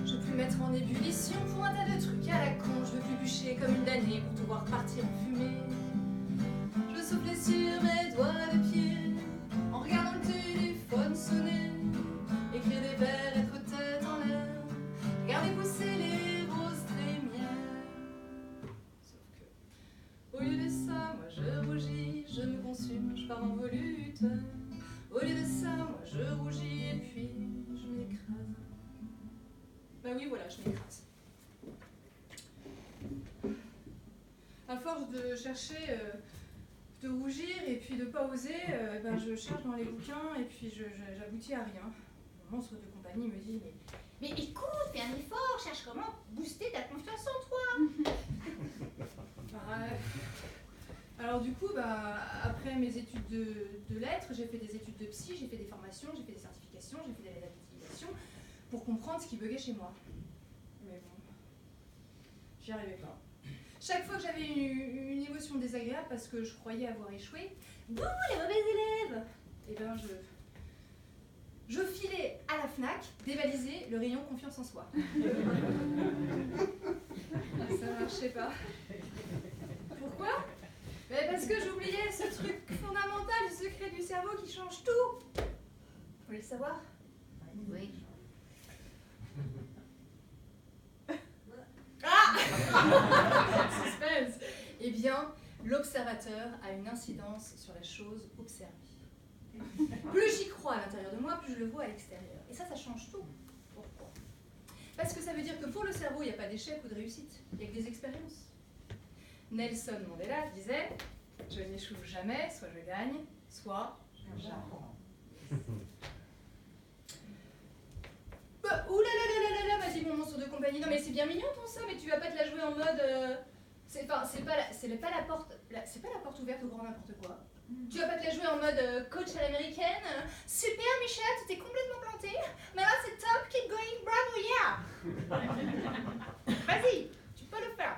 Je veux plus mettre en ébullition pour un tas de trucs à la con. Je veux plus bûcher comme une damnée pour tout voir partir en fumée. Je veux souffler sur mes doigts de pied en regardant le téléphone sonner, écrire des vers, être tête en l'air, regarder pousser les roses trémières. Sauf que, au lieu de ça, moi je rougis, je me consume, je pars en volute. Au lieu de ça, moi je rougis et puis je m'écrase. Bah oui, voilà, je m'écrase. À force de chercher, de rougir et puis de pas oser, je cherche dans les bouquins et puis j'aboutis à rien. Mon monstre de compagnie me dit mais écoute, fais un effort, cherche comment booster ta confiance en toi. Alors du coup, après mes études de lettres, j'ai fait des études de psy, j'ai fait des formations, j'ai fait des certifications, j'ai fait des réhabilitations pour comprendre ce qui buguait chez moi. Mais bon, j'y arrivais pas. Chaque fois que j'avais une émotion désagréable parce que je croyais avoir échoué, bouh, les mauvais élèves, et je filais à la FNAC dévaliser le rayon confiance en soi. Ça marchait pas. Pourquoi ? Parce que j'oubliais ce truc fondamental, le secret du cerveau qui change tout. Vous voulez le savoir ? Oui. Ah ! Suspense. Eh bien, l'observateur a une incidence sur la chose observée. Plus j'y crois à l'intérieur de moi, plus je le vois à l'extérieur. Et ça change tout. Pourquoi ? Parce que ça veut dire que pour le cerveau, il n'y a pas d'échec ou de réussite. Il n'y a que des expériences. Nelson Mandela disait « Je n'échoue jamais, soit je gagne, soit j'apprends. » Ouh là là là là là, vas-y mon monstre de compagnie. Non mais c'est bien mignon ton ça, mais tu vas pas te la jouer en mode... C'est pas la porte ouverte au grand n'importe quoi. Tu vas pas te la jouer en mode coach à l'américaine. Super Michel, tu t'es complètement planté. Mais là c'est top, keep going, bravo, yeah. Vas-y, tu peux le faire.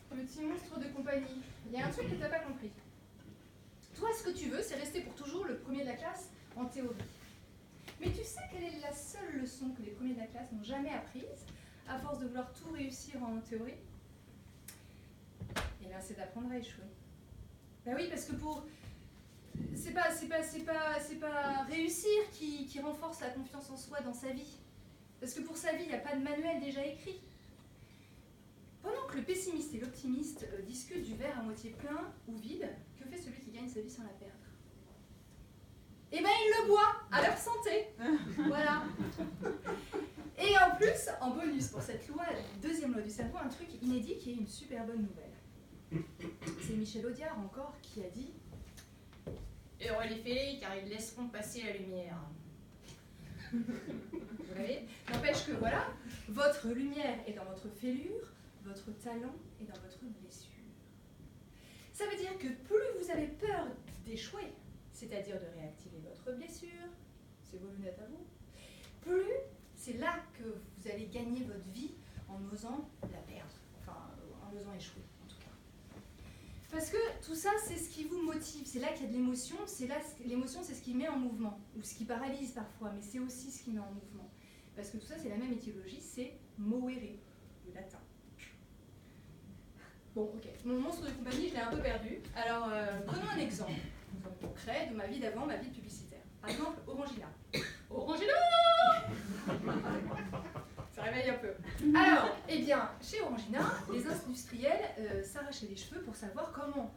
Petit monstre de compagnie, il y a un truc que t'as pas compris. Toi, ce que tu veux, c'est rester pour toujours le premier de la classe en théorie. Mais tu sais quelle est la seule leçon que les premiers de la classe n'ont jamais apprise, à force de vouloir tout réussir en théorie ? Eh bien, c'est d'apprendre à échouer. Ben oui, parce que c'est pas réussir qui renforce la confiance en soi dans sa vie. Parce que pour sa vie, il n'y a pas de manuel déjà écrit. Pendant que le pessimiste et l'optimiste discutent du verre à moitié plein ou vide, que fait celui qui gagne sa vie sans la perdre ? Eh bien, il le boit, à leur santé. Voilà. Et en plus, en bonus pour cette loi, deuxième loi du cerveau, un truc inédit qui est une super bonne nouvelle. C'est Michel Audiard encore qui a dit « Heureux les fées, car ils laisseront passer la lumière. » Vous voyez ? N'empêche que voilà, votre lumière est dans votre fêlure, votre talent est dans votre blessure. Ça veut dire que plus vous avez peur d'échouer, c'est-à-dire de réactiver votre blessure, c'est vos lunettes à vous, plus c'est là que vous allez gagner votre vie en osant la perdre, enfin en osant échouer en tout cas. Parce que tout ça, c'est ce qui vous motive, c'est là qu'il y a de l'émotion, l'émotion c'est ce qui met en mouvement, ou ce qui paralyse parfois, mais c'est aussi ce qui met en mouvement. Parce que tout ça, c'est la même étymologie, c'est moere, le latin. Bon, ok, mon monstre de compagnie, je l'ai un peu perdu. Alors, prenons un exemple concret de ma vie d'avant, ma vie de publicitaire. Par exemple, Orangina. Orangina! Ça réveille un peu. Alors, eh bien, chez Orangina, les industriels s'arrachaient les cheveux pour savoir comment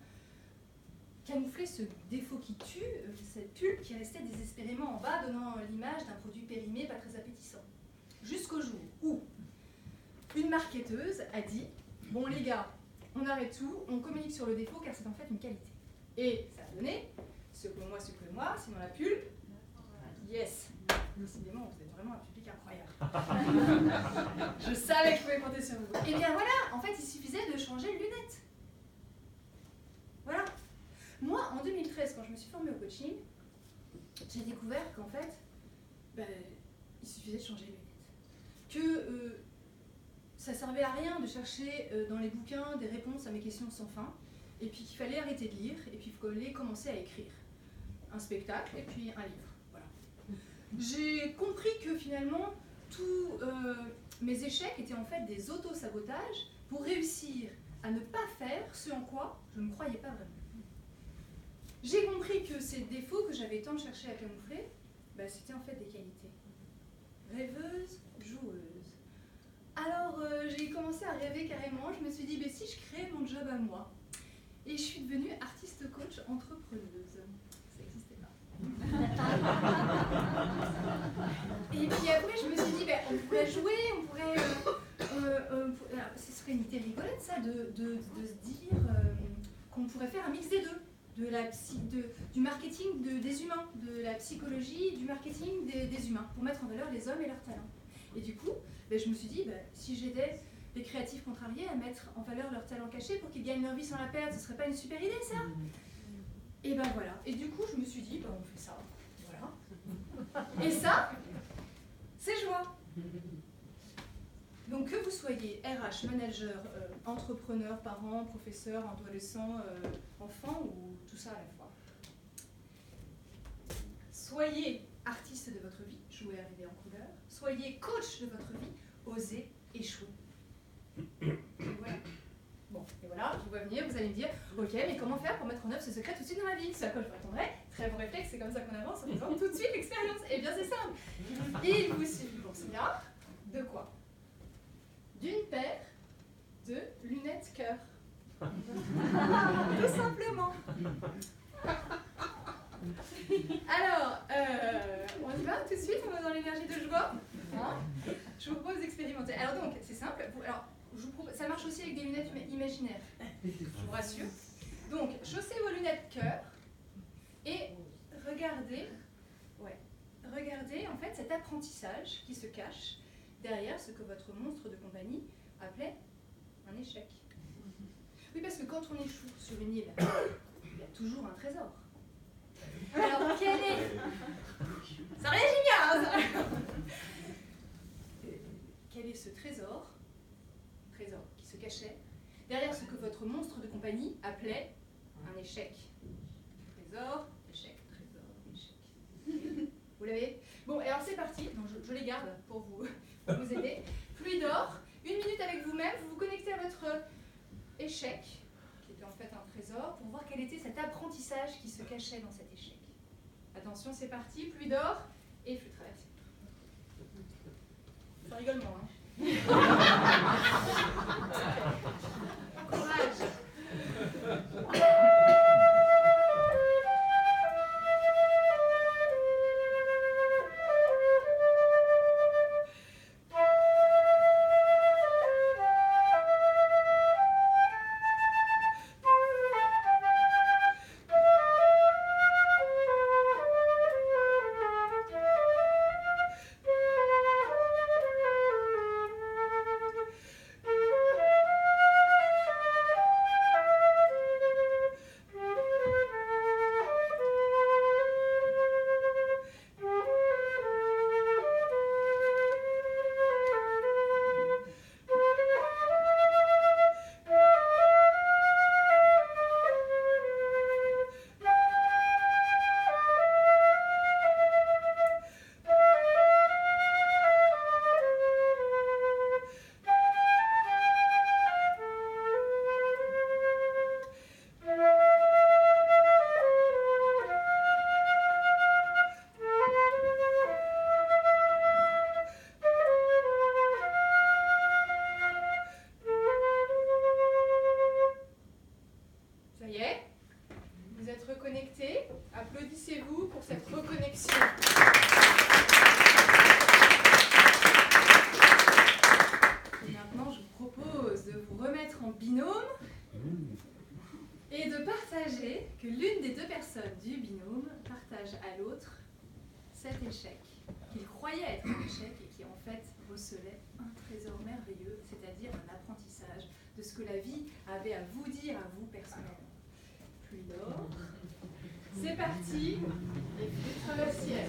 camoufler ce défaut qui tue, cette pulpe qui restait désespérément en bas, donnant l'image d'un produit périmé pas très appétissant. Jusqu'au jour où une marketeuse a dit « Bon les gars, on arrête tout, on communique sur le défaut car c'est en fait une qualité. » Et ça a donné « Ce que moi, sinon la pulpe. » Yes. Décidément, vous êtes vraiment un public incroyable. Je savais que je pouvais compter sur vous. Et bien voilà, en fait, il suffisait de changer de lunettes. Voilà. Moi, en 2013, quand je me suis formée au coaching, j'ai découvert qu'en fait, il suffisait de changer de lunettes. Que ça servait à rien de chercher dans les bouquins des réponses à mes questions sans fin, et puis qu'il fallait arrêter de lire, et puis qu'il fallait commencer à écrire. Un spectacle, et puis un livre. Voilà. J'ai compris que finalement, tous mes échecs étaient en fait des auto-sabotages pour réussir à ne pas faire ce en quoi je ne croyais pas vraiment. J'ai compris que ces défauts que j'avais tant cherché à camoufler, c'était en fait des qualités. Rêveuse, joueuse. Alors j'ai commencé à rêver carrément, je me suis dit si je créais mon job à moi. Et je suis devenue artiste coach entrepreneuse. Ça n'existait pas. Et puis après je me suis dit on pourrait jouer, on pourrait... ce serait une idée rigolote ça de se dire qu'on pourrait faire un mix des deux. Du marketing des humains, de la psychologie, du marketing des humains, pour mettre en valeur les hommes et leurs talents. Et du coup, je me suis dit, si j'aidais les créatifs contrariés à mettre en valeur leurs talents cachés pour qu'ils gagnent leur vie sans la perdre, ce serait pas une super idée ça? Et voilà. Et du coup, je me suis dit, on fait ça. Voilà. Et ça, c'est joie. Donc que vous soyez RH, manager, entrepreneur, parent, professeur, adolescent, enfant ou tout ça à la fois. Soyez artiste de votre vie, jouez à rêver en couleur. Soyez coach de votre vie, osez échouer. Et voilà. Bon, et voilà, je vous vois venir, vous allez me dire, ok, mais comment faire pour mettre en œuvre ce secret tout de suite dans ma vie? Ce à quoi je répondrai, très bon réflexe, c'est comme ça qu'on avance en faisant tout de suite l'expérience. Eh bien c'est simple. Il vous suffit pour cela de quoi? D'une paire de lunettes cœur. Tout simplement. Alors, on y va tout de suite, on va dans l'énergie de joie. Hein, je vous propose d'expérimenter. Alors donc, c'est simple. Ça marche aussi avec des lunettes imaginaires. Je vous rassure. Donc, chaussez vos lunettes cœur et regardez en fait cet apprentissage qui se cache derrière ce que votre monstre de compagnie appelait un échec. Oui, parce que quand on échoue sur une île, il y a toujours un trésor. Alors, quel est... Ça réagit bien, hein, ça... Quel est ce trésor qui se cachait derrière ce que votre monstre de compagnie appelait un échec? Trésor, échec, Vous l'avez? Bon, et alors c'est parti. Donc, je les garde pour vous aider. Pluie d'or, 1 minute avec vous-même, vous vous connectez à votre échec, qui était en fait un trésor, pour voir quel était cet apprentissage qui se cachait dans cet échec. Attention, c'est parti, pluie d'or et flux traversier. Ça rigole moins, hein. Courage. Et de partager que l'une des deux personnes du binôme partage à l'autre cet échec, qu'il croyait être un échec et qui en fait recelait un trésor merveilleux, c'est-à-dire un apprentissage de ce que la vie avait à vous dire, à vous personnellement. Pluie d'or. C'est parti. Et puis traversière.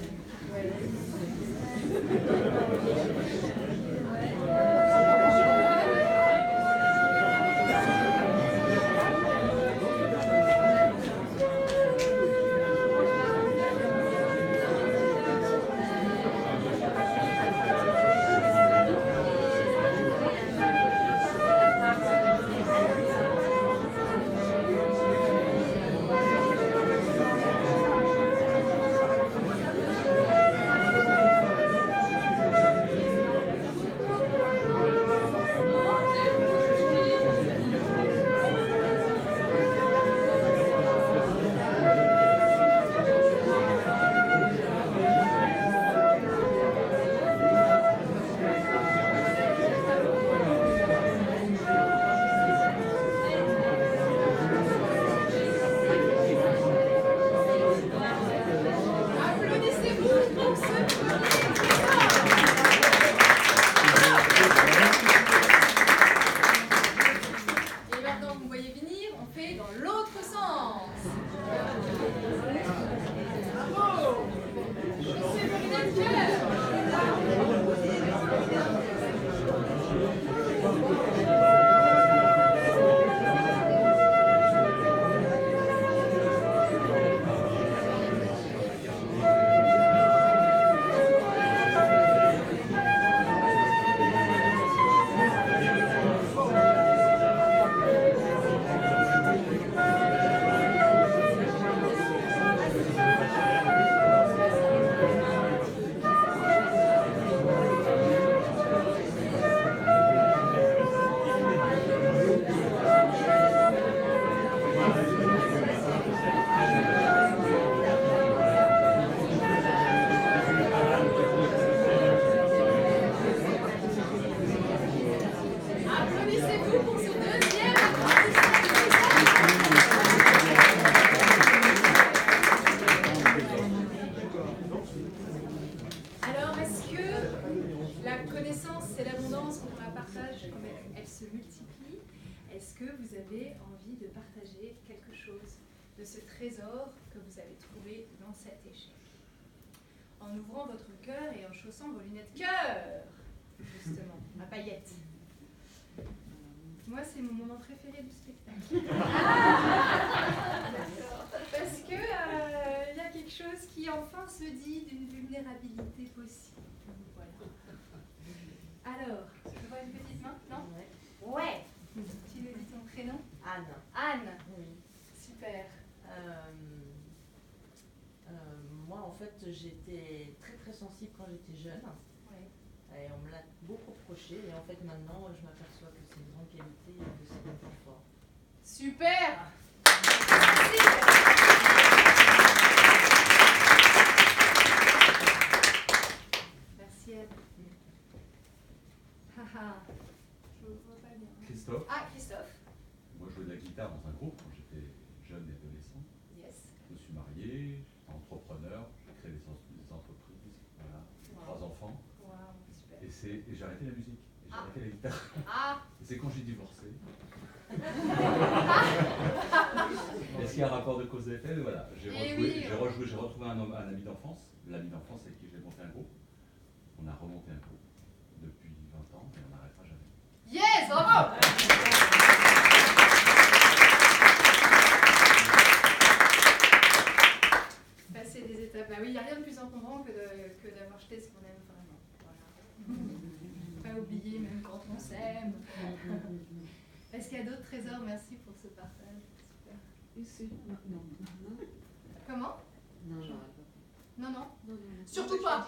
De ce trésor que vous avez trouvé dans cet échec. En ouvrant votre cœur et en chaussant vos lunettes cœur, justement, à paillettes. Moi, c'est mon moment préféré du spectacle. Parce que y a quelque chose qui enfin se dit d'une vulnérabilité possible. Voilà. Alors, je vois une petite main, non? Ouais. Tu nous dis ton prénom? Anne. Anne. Oui. Super. Moi, en fait, j'étais très très sensible quand j'étais jeune. Ouais. Et on me l'a beaucoup reproché. Et en fait, maintenant, je m'aperçois que c'est une grande qualité et que c'est un point fort. Super. Merci Eve. Haha. Je ne vois pas bien. Christophe. Ah, Christophe. Moi, je jouais de la guitare dans un groupe quand j'étais jeune et adolescent. Yes. Je me suis marié, j'étais entrepreneur, j'ai créé des entreprises, voilà, Wow. 3 enfants. Wow, super. Et j'ai arrêté la musique, et j'ai Ah. arrêté la guitare. Ah. Et c'est quand j'ai divorcé. Est-ce qu'il y a un rapport de cause à effet? Voilà, j'ai retrouvé un ami d'enfance, l'ami d'enfance avec qui j'ai monté un groupe. On a remonté un groupe depuis 20 ans et on n'arrêtera jamais. Yes, bravo. Passer des étapes. Bah oui, il n'y a rien de plus encombrant que d'avoir jeté ce qu'on aime vraiment. Voilà. Pas oublier même quand on s'aime. Est-ce qu'il y a d'autres trésors? Merci pour ce partage. Super. Ici. Non. Comment? Non. Non. Surtout pas.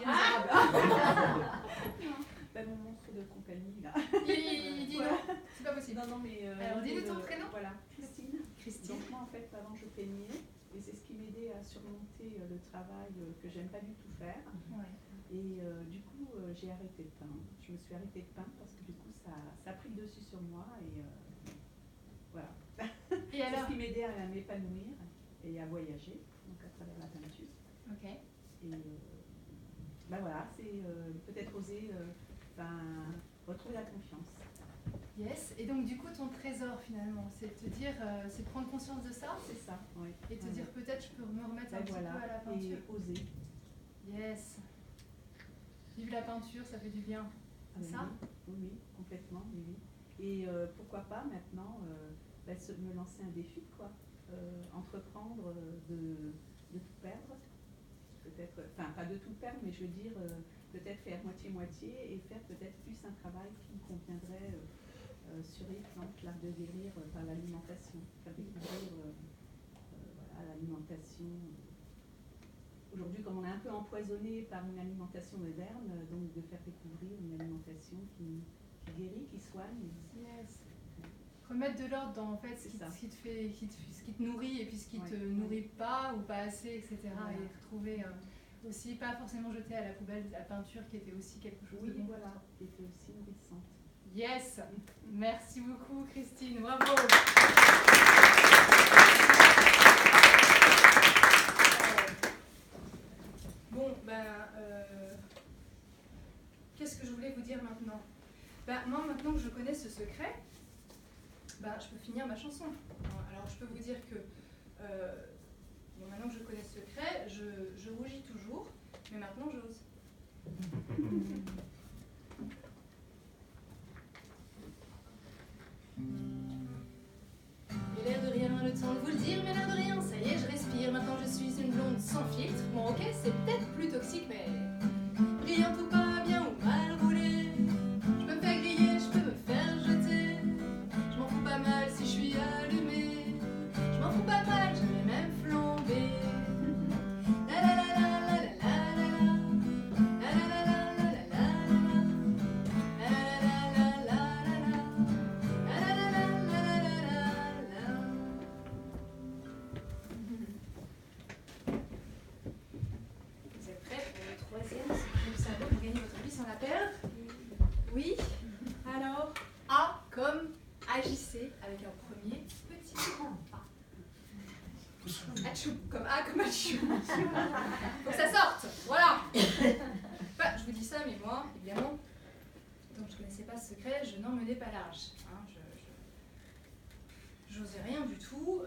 Ben, mon monstre de compagnie, là. Il dit non. C'est pas possible. Non, mais... Alors, dis-nous ton prénom. Voilà, Christine. Christine. Donc moi, en fait, avant, je peignais. Et c'est ce qui m'aidait à surmonter le travail que j'aime pas du tout faire. Ouais. Et du coup, j'ai arrêté de peindre. Je me suis arrêtée de peindre parce que du coup, ça a pris le dessus sur moi. Et voilà. Et C'est alors ce qui m'aidait à m'épanouir et à voyager, donc à travers la peinture. Ok. Et ben voilà, c'est peut-être oser retrouver la confiance. Yes. Et donc du coup, ton trésor finalement, c'est te dire, c'est prendre conscience de ça. C'est ça, oui. Et te dire peut-être je peux me remettre un petit peu à la peinture. Et oser. Yes. Vive la peinture, ça fait du bien. C'est ça? Oui, complètement, oui. Et pourquoi pas maintenant me lancer un défi, quoi. Entreprendre de tout perdre. Peut-être, enfin pas de tout perdre, mais je veux dire peut-être faire moitié-moitié et faire peut-être plus un travail qui me conviendrait sur exemple l'art de guérir par l'alimentation, faire découvrir l'alimentation. Aujourd'hui, comme on est un peu empoisonné par une alimentation moderne, donc de faire découvrir une alimentation qui guérit, qui soigne. Yes. Remettre de l'ordre dans en fait ce qui te nourrit et puis ce qui te nourrit pas ou pas assez, etc. Voilà. Et retrouver aussi, pas forcément jeter à la poubelle la peinture qui était aussi quelque chose de bon. Voilà, qui était aussi nourrissante. Yes. Merci beaucoup Christine, bravo. Bon, qu'est-ce que je voulais vous dire maintenant? Moi, maintenant que je connais ce secret, je peux finir ma chanson. Alors, je peux vous dire que maintenant que je connais ce secret, je rougis toujours, mais maintenant j'ose. Et l'air de rien, le temps de vous le dire, mais l'air de rien, ça y est, je respire. Maintenant je suis une blonde sans filtre. Bon, ok, c'est peut-être plus toxique, mais brillant ou pas, bien ou mal roulé. Je peux me faire griller, je peux me faire jeter. Je m'en fous pas mal si je suis allumée. Je m'en fous pas mal, je vais même flamber. La la la la la la la la. La la la la la la la la. La la la la la la la. La la la la la la la. Vous êtes prêts pour le troisième cycle du cerveau pour gagner votre vie sans la perdre? Oui. Alors, A comme agissez avec un premier petit pas. Achou, comme A comme achou. Faut que ça sorte, voilà. Je vous dis ça, mais moi, évidemment, donc je ne connaissais pas ce secret, je n'en menais pas large. J'osais rien du tout,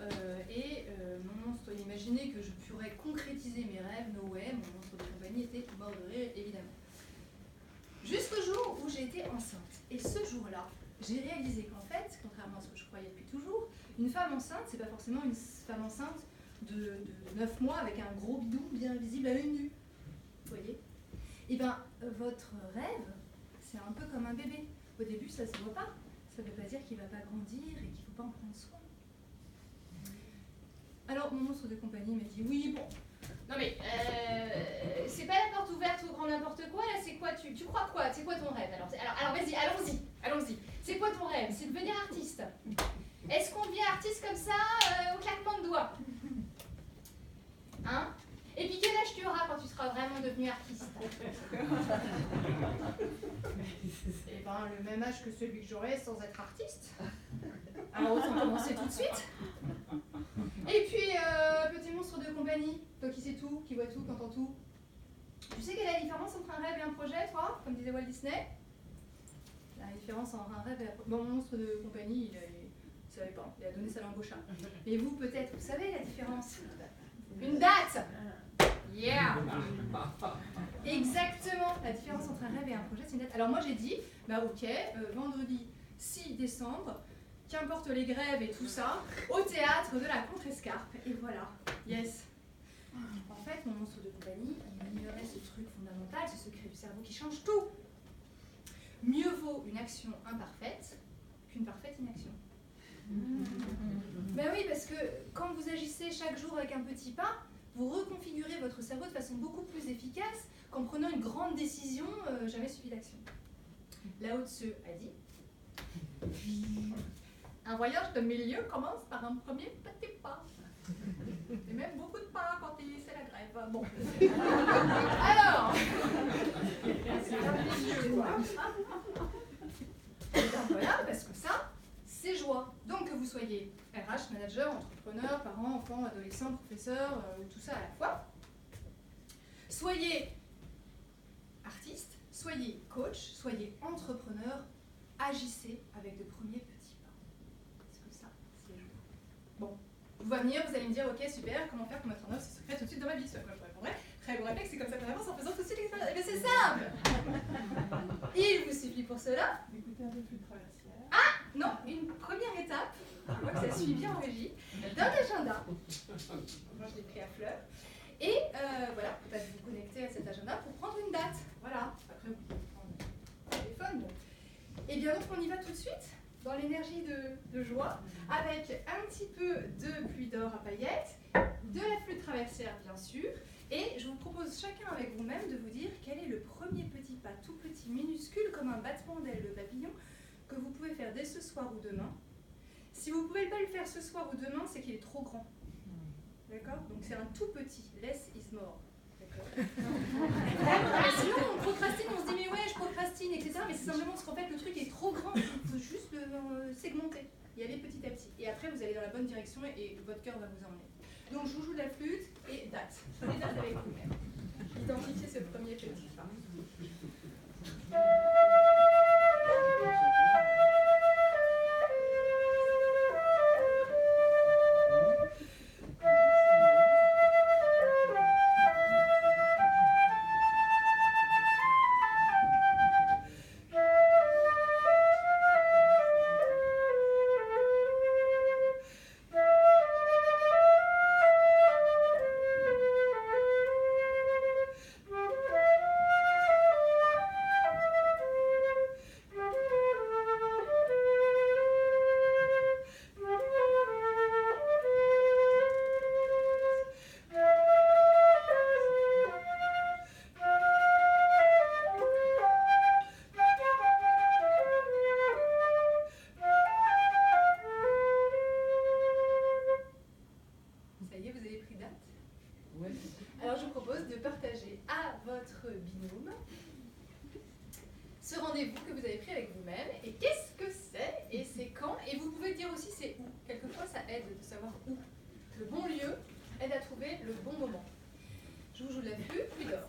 mon monstre imaginait que je pourrais concrétiser mes rêves, no way, mon monstre de compagnie était mort de rire, évidemment. Jusqu'au jour où j'ai été enceinte. Et ce jour-là, j'ai réalisé qu'en fait, contrairement à ce que je croyais depuis toujours, une femme enceinte, c'est pas forcément une femme enceinte de 9 mois avec un gros bidon bien visible à l'œil nu. Vous voyez? Et votre rêve, c'est un peu comme un bébé. Au début, ça se voit pas. Ça ne veut pas dire qu'il ne va pas grandir et qu'il ne faut pas en prendre soin. Alors, mon monstre de compagnie m'a dit, oui, bon, non mais, c'est pas la porte ouverte au grand n'importe quoi, là, c'est quoi, tu crois quoi? C'est quoi ton rêve? Alors vas-y, allons-y. C'est quoi ton rêve? C'est de devenir artiste. Est-ce qu'on devient artiste comme ça, au claquement de doigts? Hein? Et puis quel âge tu auras quand tu seras vraiment devenu artiste? Eh ben, le même âge que celui que j'aurai sans être artiste. Alors autant commencer tout de suite. Et puis, petit monstre de compagnie, toi qui sais tout, qui voit tout, qui entend tout. Tu sais quelle est la différence entre un rêve et un projet, toi, comme disait Walt Disney? La différence entre un rêve et un projet. Bon, mon monstre de compagnie, il savait pas, il a donné sa langue au chat. Et vous, peut-être, vous savez la différence? Une date! Yeah! Exactement, la différence entre un rêve et un projet, c'est une date. Alors moi j'ai dit, ok, vendredi 6 décembre, qu'importe les grèves et tout ça, au théâtre de la Contrescarpe, et voilà, yes. En fait, mon monstre de compagnie, il ignorait ce truc fondamental, ce secret du cerveau qui change tout. Mieux vaut une action imparfaite qu'une parfaite inaction. Ben oui, parce que quand vous agissez chaque jour avec un petit pas, vous reconfigurez votre cerveau de façon beaucoup plus efficace qu'en prenant une grande décision jamais suivie d'action. Lao Tzu a dit « Un voyage de milieu commence par un premier petit pas. » Et même beaucoup de pas quand c'est la grève. Bon. Alors Et donc voilà, parce que ça, c'est joie. Donc que vous soyez soyez RH, manager, entrepreneur, parent, enfant, adolescent, professeur, tout ça à la fois. Soyez artiste, soyez coach, soyez entrepreneur, agissez avec de premiers petits pas. Est-ce que ça, c'est joué? Bon, vous va venir, vous allez me dire, ok, super, comment faire pour mettre en œuvre ces secrets tout de suite dans ma vie? Ce à quoi je répondrai, très bon réflexe, c'est comme ça qu'on avance en faisant tout de suite l'expérience. Mais c'est simple. Il vous suffit pour cela D'écouter un peu plus de traversière. non, une première étape, je vois que ça suit bien en régie, d'un agenda. Moi, je l'ai pris à fleur. Et voilà, peut-être vous connecter à cet agenda pour prendre une date. Voilà, après vous pouvez prendre le téléphone. Bon. Et bien donc, on y va tout de suite, dans l'énergie de joie, avec un petit peu de pluie d'or à paillettes, de la flûte traversière, bien sûr. Et je vous propose chacun avec vous-même de vous dire quel est le premier petit pas, tout petit, minuscule, comme un battement d'aile de papillon, que vous pouvez faire dès ce soir ou demain. Si vous ne pouvez pas le faire ce soir ou demain, c'est qu'il est trop grand. D'accord? Donc c'est un tout petit. Less is more. D'accord? Sinon, on procrastine, on se dit mais ouais, je procrastine, etc. Mais c'est simplement parce qu'en fait, le truc est trop grand. Il faut juste le segmenter. Y aller petit à petit. Et après, vous allez dans la bonne direction et votre cœur va vous emmener. Donc je vous joue de la flûte et date. Prenez date avec vous-même. Identifiez ce premier petit pas. Ce rendez-vous que vous avez pris avec vous-même, et qu'est-ce que c'est, et c'est quand, et vous pouvez dire aussi c'est où. Quelquefois ça aide de savoir où. Le bon lieu aide à trouver le bon moment. Je vous joue de la flûte, puis d'or.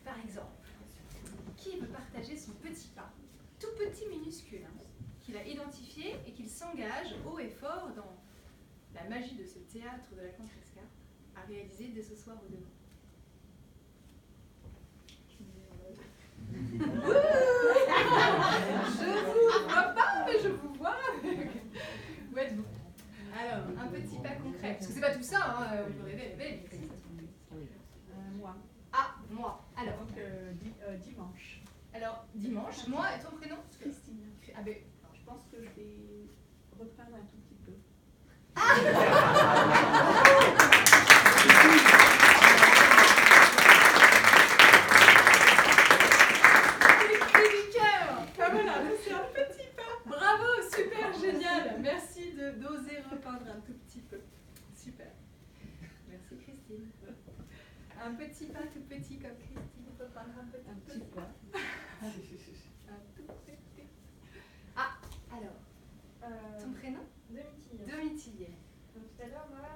Par exemple, qui veut partager son petit pas, tout petit minuscule, hein, qu'il a identifié et qu'il s'engage haut et fort dans la magie de ce théâtre de la Contrescarpe à réaliser dès ce soir ou demain. Je vous vois pas, mais je vous vois. Où êtes-vous? Alors, un petit pas concret. Parce que c'est pas tout ça, hein. On peut rêver, mais Moi. Ah, moi. Alors, Donc, dimanche. alors, dimanche, moi et ton prénom? Christine. Ah ben, Je pense que je vais reprendre un tout petit peu. Ah voilà, c'est un petit pas. Bravo, super, génial. Merci d'oser repeindre un tout petit peu. Super. Merci Christine. Un petit pas tout petit comme Christine, repeindre un petit peu. pas. Un tout petit. Ah, alors, ton prénom? Domitille. Donc tout à l'heure, moi,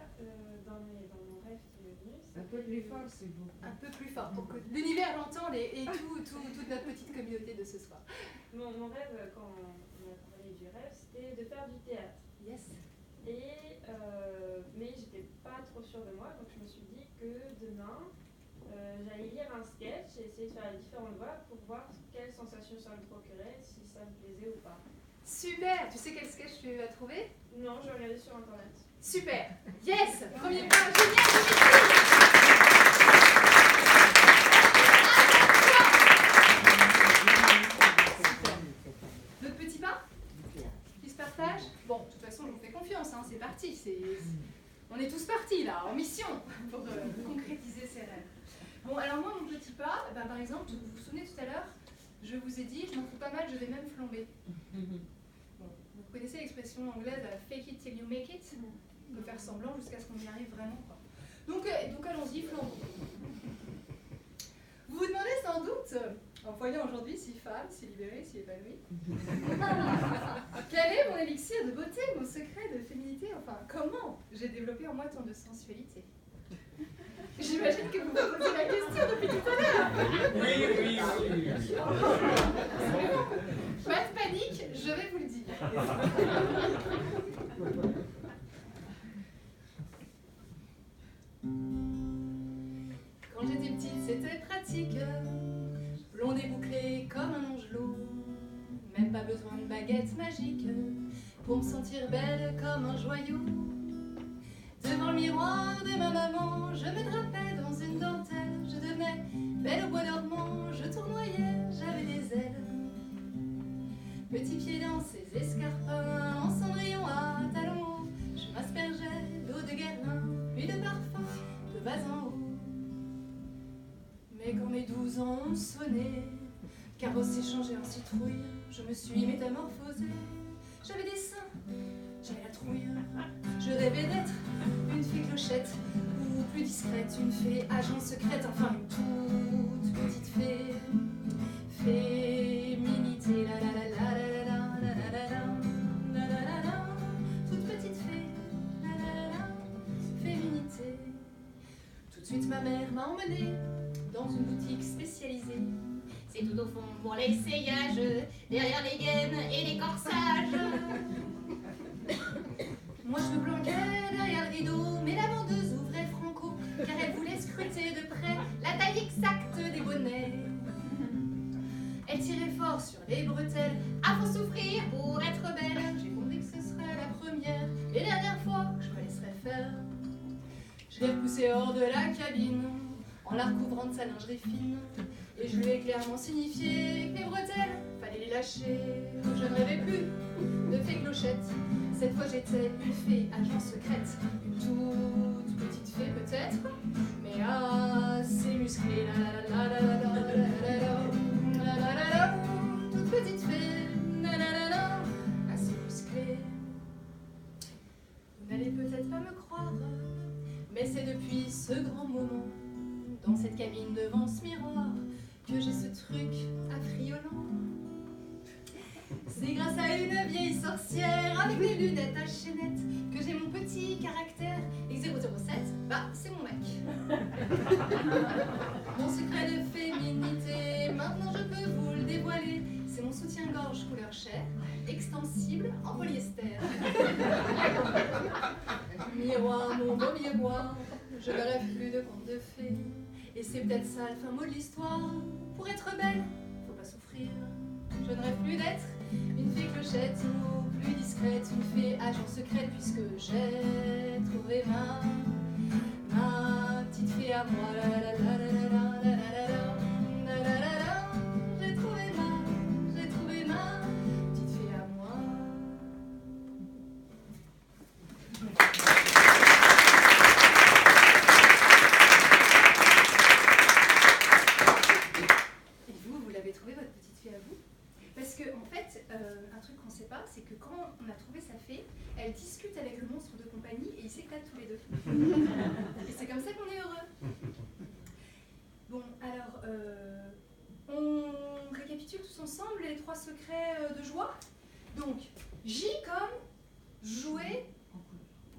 dans mon rêve qui m'est venu, Un peu plus fort, c'est bon. Un peu plus fort pour que l'univers l'entende et toute notre petite communauté de ce soir. Mon rêve, quand on a parlé du rêve, c'était de faire du théâtre. Yes. Et, mais j'étais pas trop sûre de moi, donc je me suis dit que demain, j'allais lire un sketch et essayer de faire les différentes voix pour voir quelles sensations ça me procurait, si ça me plaisait ou pas. Super. Tu sais quel sketch tu as trouvé? Non, j'ai regardé sur internet. Super. Yes. Premier pas. Génial. Notre petit pas qui se partage? Bon, de toute façon, je vous fais confiance, hein, c'est parti. On est tous partis là, en mission, pour concrétiser ces rêves. Bon, alors moi, mon petit pas, ben, par exemple, vous vous souvenez tout à l'heure, je vous ai dit, je m'en fous pas mal, je vais même flamber. Bon, vous connaissez l'expression anglaise fake it till you make it? On peut faire semblant jusqu'à ce qu'on y arrive vraiment, quoi. Donc allons-y, flambons. Vous vous demandez sans doute, en voyant aujourd'hui si femme, si libérée, si épanouie, quel est mon élixir de beauté, mon secret de féminité, enfin, comment j'ai développé en moi tant de sensualité? J'imagine que vous me posez la question depuis tout à l'heure. Oui. Pas de panique, je vais vous le dire. Quand j'étais petite, c'était pratique. Blonde et bouclée comme un angelot. Même pas besoin de baguette magique pour me sentir belle comme un joyau. Devant le miroir de ma maman, je me drapais dans une dentelle. Je devenais belle au bois dormant, je tournoyais, j'avais des ailes. Petits pieds dans ces escarpins, en cendrillon à talons hauts, je m'aspergeais d'eau de Guerlain, puis de parfum de bas en haut. Mais quand mes 12 ans ont sonné, carrosse s'est changé en citrouille, je me suis métamorphosée. J'avais des seins, j'avais la trouille, je rêvais d'être une fée clochette, ou plus discrète, une fée agent secrète, enfin une toute petite fée. Féminité, la la la la la la la la la la la la, toute petite fée, la la la, féminité. Tout de suite ma mère m'a emmenée dans une boutique spécialisée. C'est tout au fond pour l'essayage, derrière les gaines et les corsages. Moi je me planquais derrière le rideau, mais la vendeuse ouvrait franco, car elle voulait scruter de près la taille exacte des bonnets. Elle tirait fort sur les bretelles, à faut souffrir pour être belle. J'ai compris que ce serait la première et dernière fois que je me laisserais faire. Je l'ai repoussée hors de la cabine, en la recouvrant de sa lingerie fine. Et je lui ai clairement signifié que mes bretelles, fallait les lâcher. Je ne rêvais plus de fée clochette. Cette fois j'étais une fée agent secrète. Une toute petite fée peut-être, mais assez musclée. La la la la la la la la la la la. Toute petite fée, la la la la, assez musclée. Vous n'allez peut-être pas me croire, mais c'est depuis ce grand moment, dans cette cabine devant ce miroir, que j'ai ce truc affriolant. C'est grâce à une vieille sorcière avec des lunettes à chaînette que j'ai mon petit caractère. Et 007, bah c'est mon mec. Mon secret de féminité, maintenant je peux vous le dévoiler. C'est mon soutien-gorge couleur chair, extensible en polyester. Miroir, mon beau miroir, je ne rêve plus de contes de fées. Et c'est peut-être ça le fin mot de l'histoire. Pour être belle, faut pas souffrir. Je ne rêve plus d'être une fée clochette ou plus discrète, une fée agent secrète, puisque j'ai trouvé ma petite fée à moi. La, la, la, la, la, la, la, la, la, la, la. J'ai trouvé ma petite fée à moi. Et vous l'avez trouvé votre petite fée à vous? Parce que, en fait, un truc qu'on ne sait pas, c'est que quand on a trouvé sa fée, elle discute avec le monstre de compagnie et ils s'éclatent tous les deux. Et c'est comme ça qu'on est heureux. Bon, alors, on récapitule tous ensemble les 3 secrets de joie. Donc, J comme jouer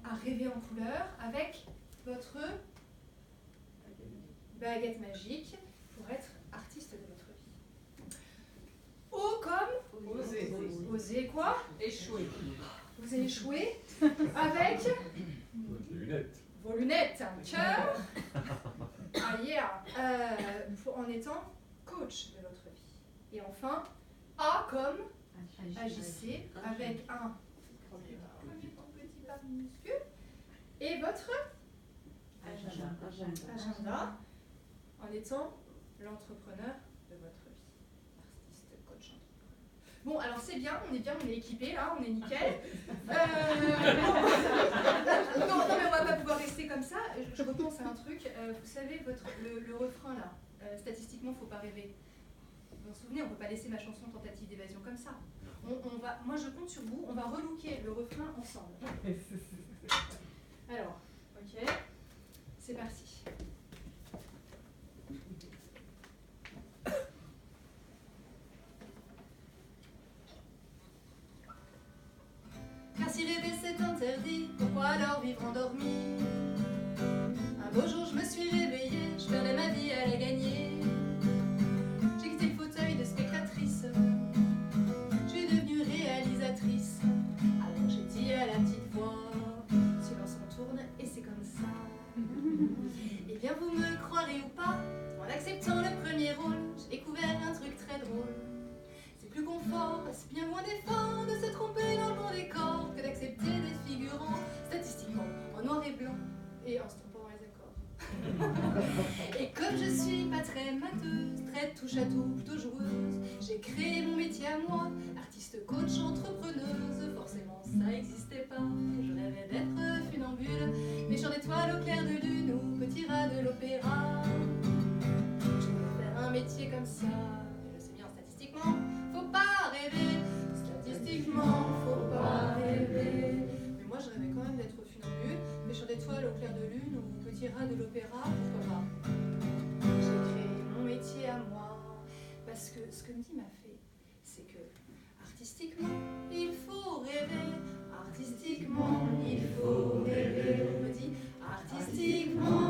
à rêver en couleur avec votre baguette magique pour être artiste de votre vie. O comme oser quoi? Échouer. Vous allez échouer avec vos lunettes, un cœur. Ah yeah. En étant coach de votre vie. Et enfin, A comme agissez avec un petit pas minuscule et votre agenda en étant l'entrepreneur de votre vie. Artiste, coach, entrepreneur. Bon, alors c'est bien, on est équipé là, on est nickel. Non, mais on va pas pouvoir rester comme ça. Je repense à un truc. Vous savez, le refrain là, statistiquement, faut pas rêver. Vous vous souvenez, on peut pas laisser ma chanson Tentative d'évasion comme ça. Moi je compte sur vous, on va relooker le refrain ensemble. Alors, ok, c'est parti. Car si rêver c'est interdit, pourquoi alors vivre endormi? Un beau jour je me suis réveillée, je perdais ma vie à la gagner. J'ai quitté le fauteuil de spectatrice, je suis devenue réalisatrice. Alors j'ai dit à la petite voix, silence on tourne et c'est comme ça. Eh bien vous me croirez ou pas, en acceptant le premier rôle, j'ai découvert un truc très drôle. C'est plus confort, c'est bien moins d'effort de se tromper dans le bon décor que d'accepter des figurants statistiquement en noir et blanc et en se trompant dans les accords. Et comme je suis pas très mateuse, très touche à tout, plutôt joueuse, j'ai créé mon métier à moi, artiste, coach, entrepreneuse. Forcément ça existait pas, je rêvais d'être funambule, méchant d'étoiles au clair de lune ou petit rat de l'opéra. Je voulais faire un métier comme ça, et je sais bien statistiquement, faut pas rêver, statistiquement, faut pas rêver. Mais moi je rêvais quand même d'être funambule, méchant d'étoiles au clair de lune ou petit rat de l'opéra, pourquoi pas. J'ai créé mon métier à moi, parce que ce que me dit ma fée, c'est que artistiquement, il faut rêver, artistiquement, il faut rêver. On me dit artistiquement,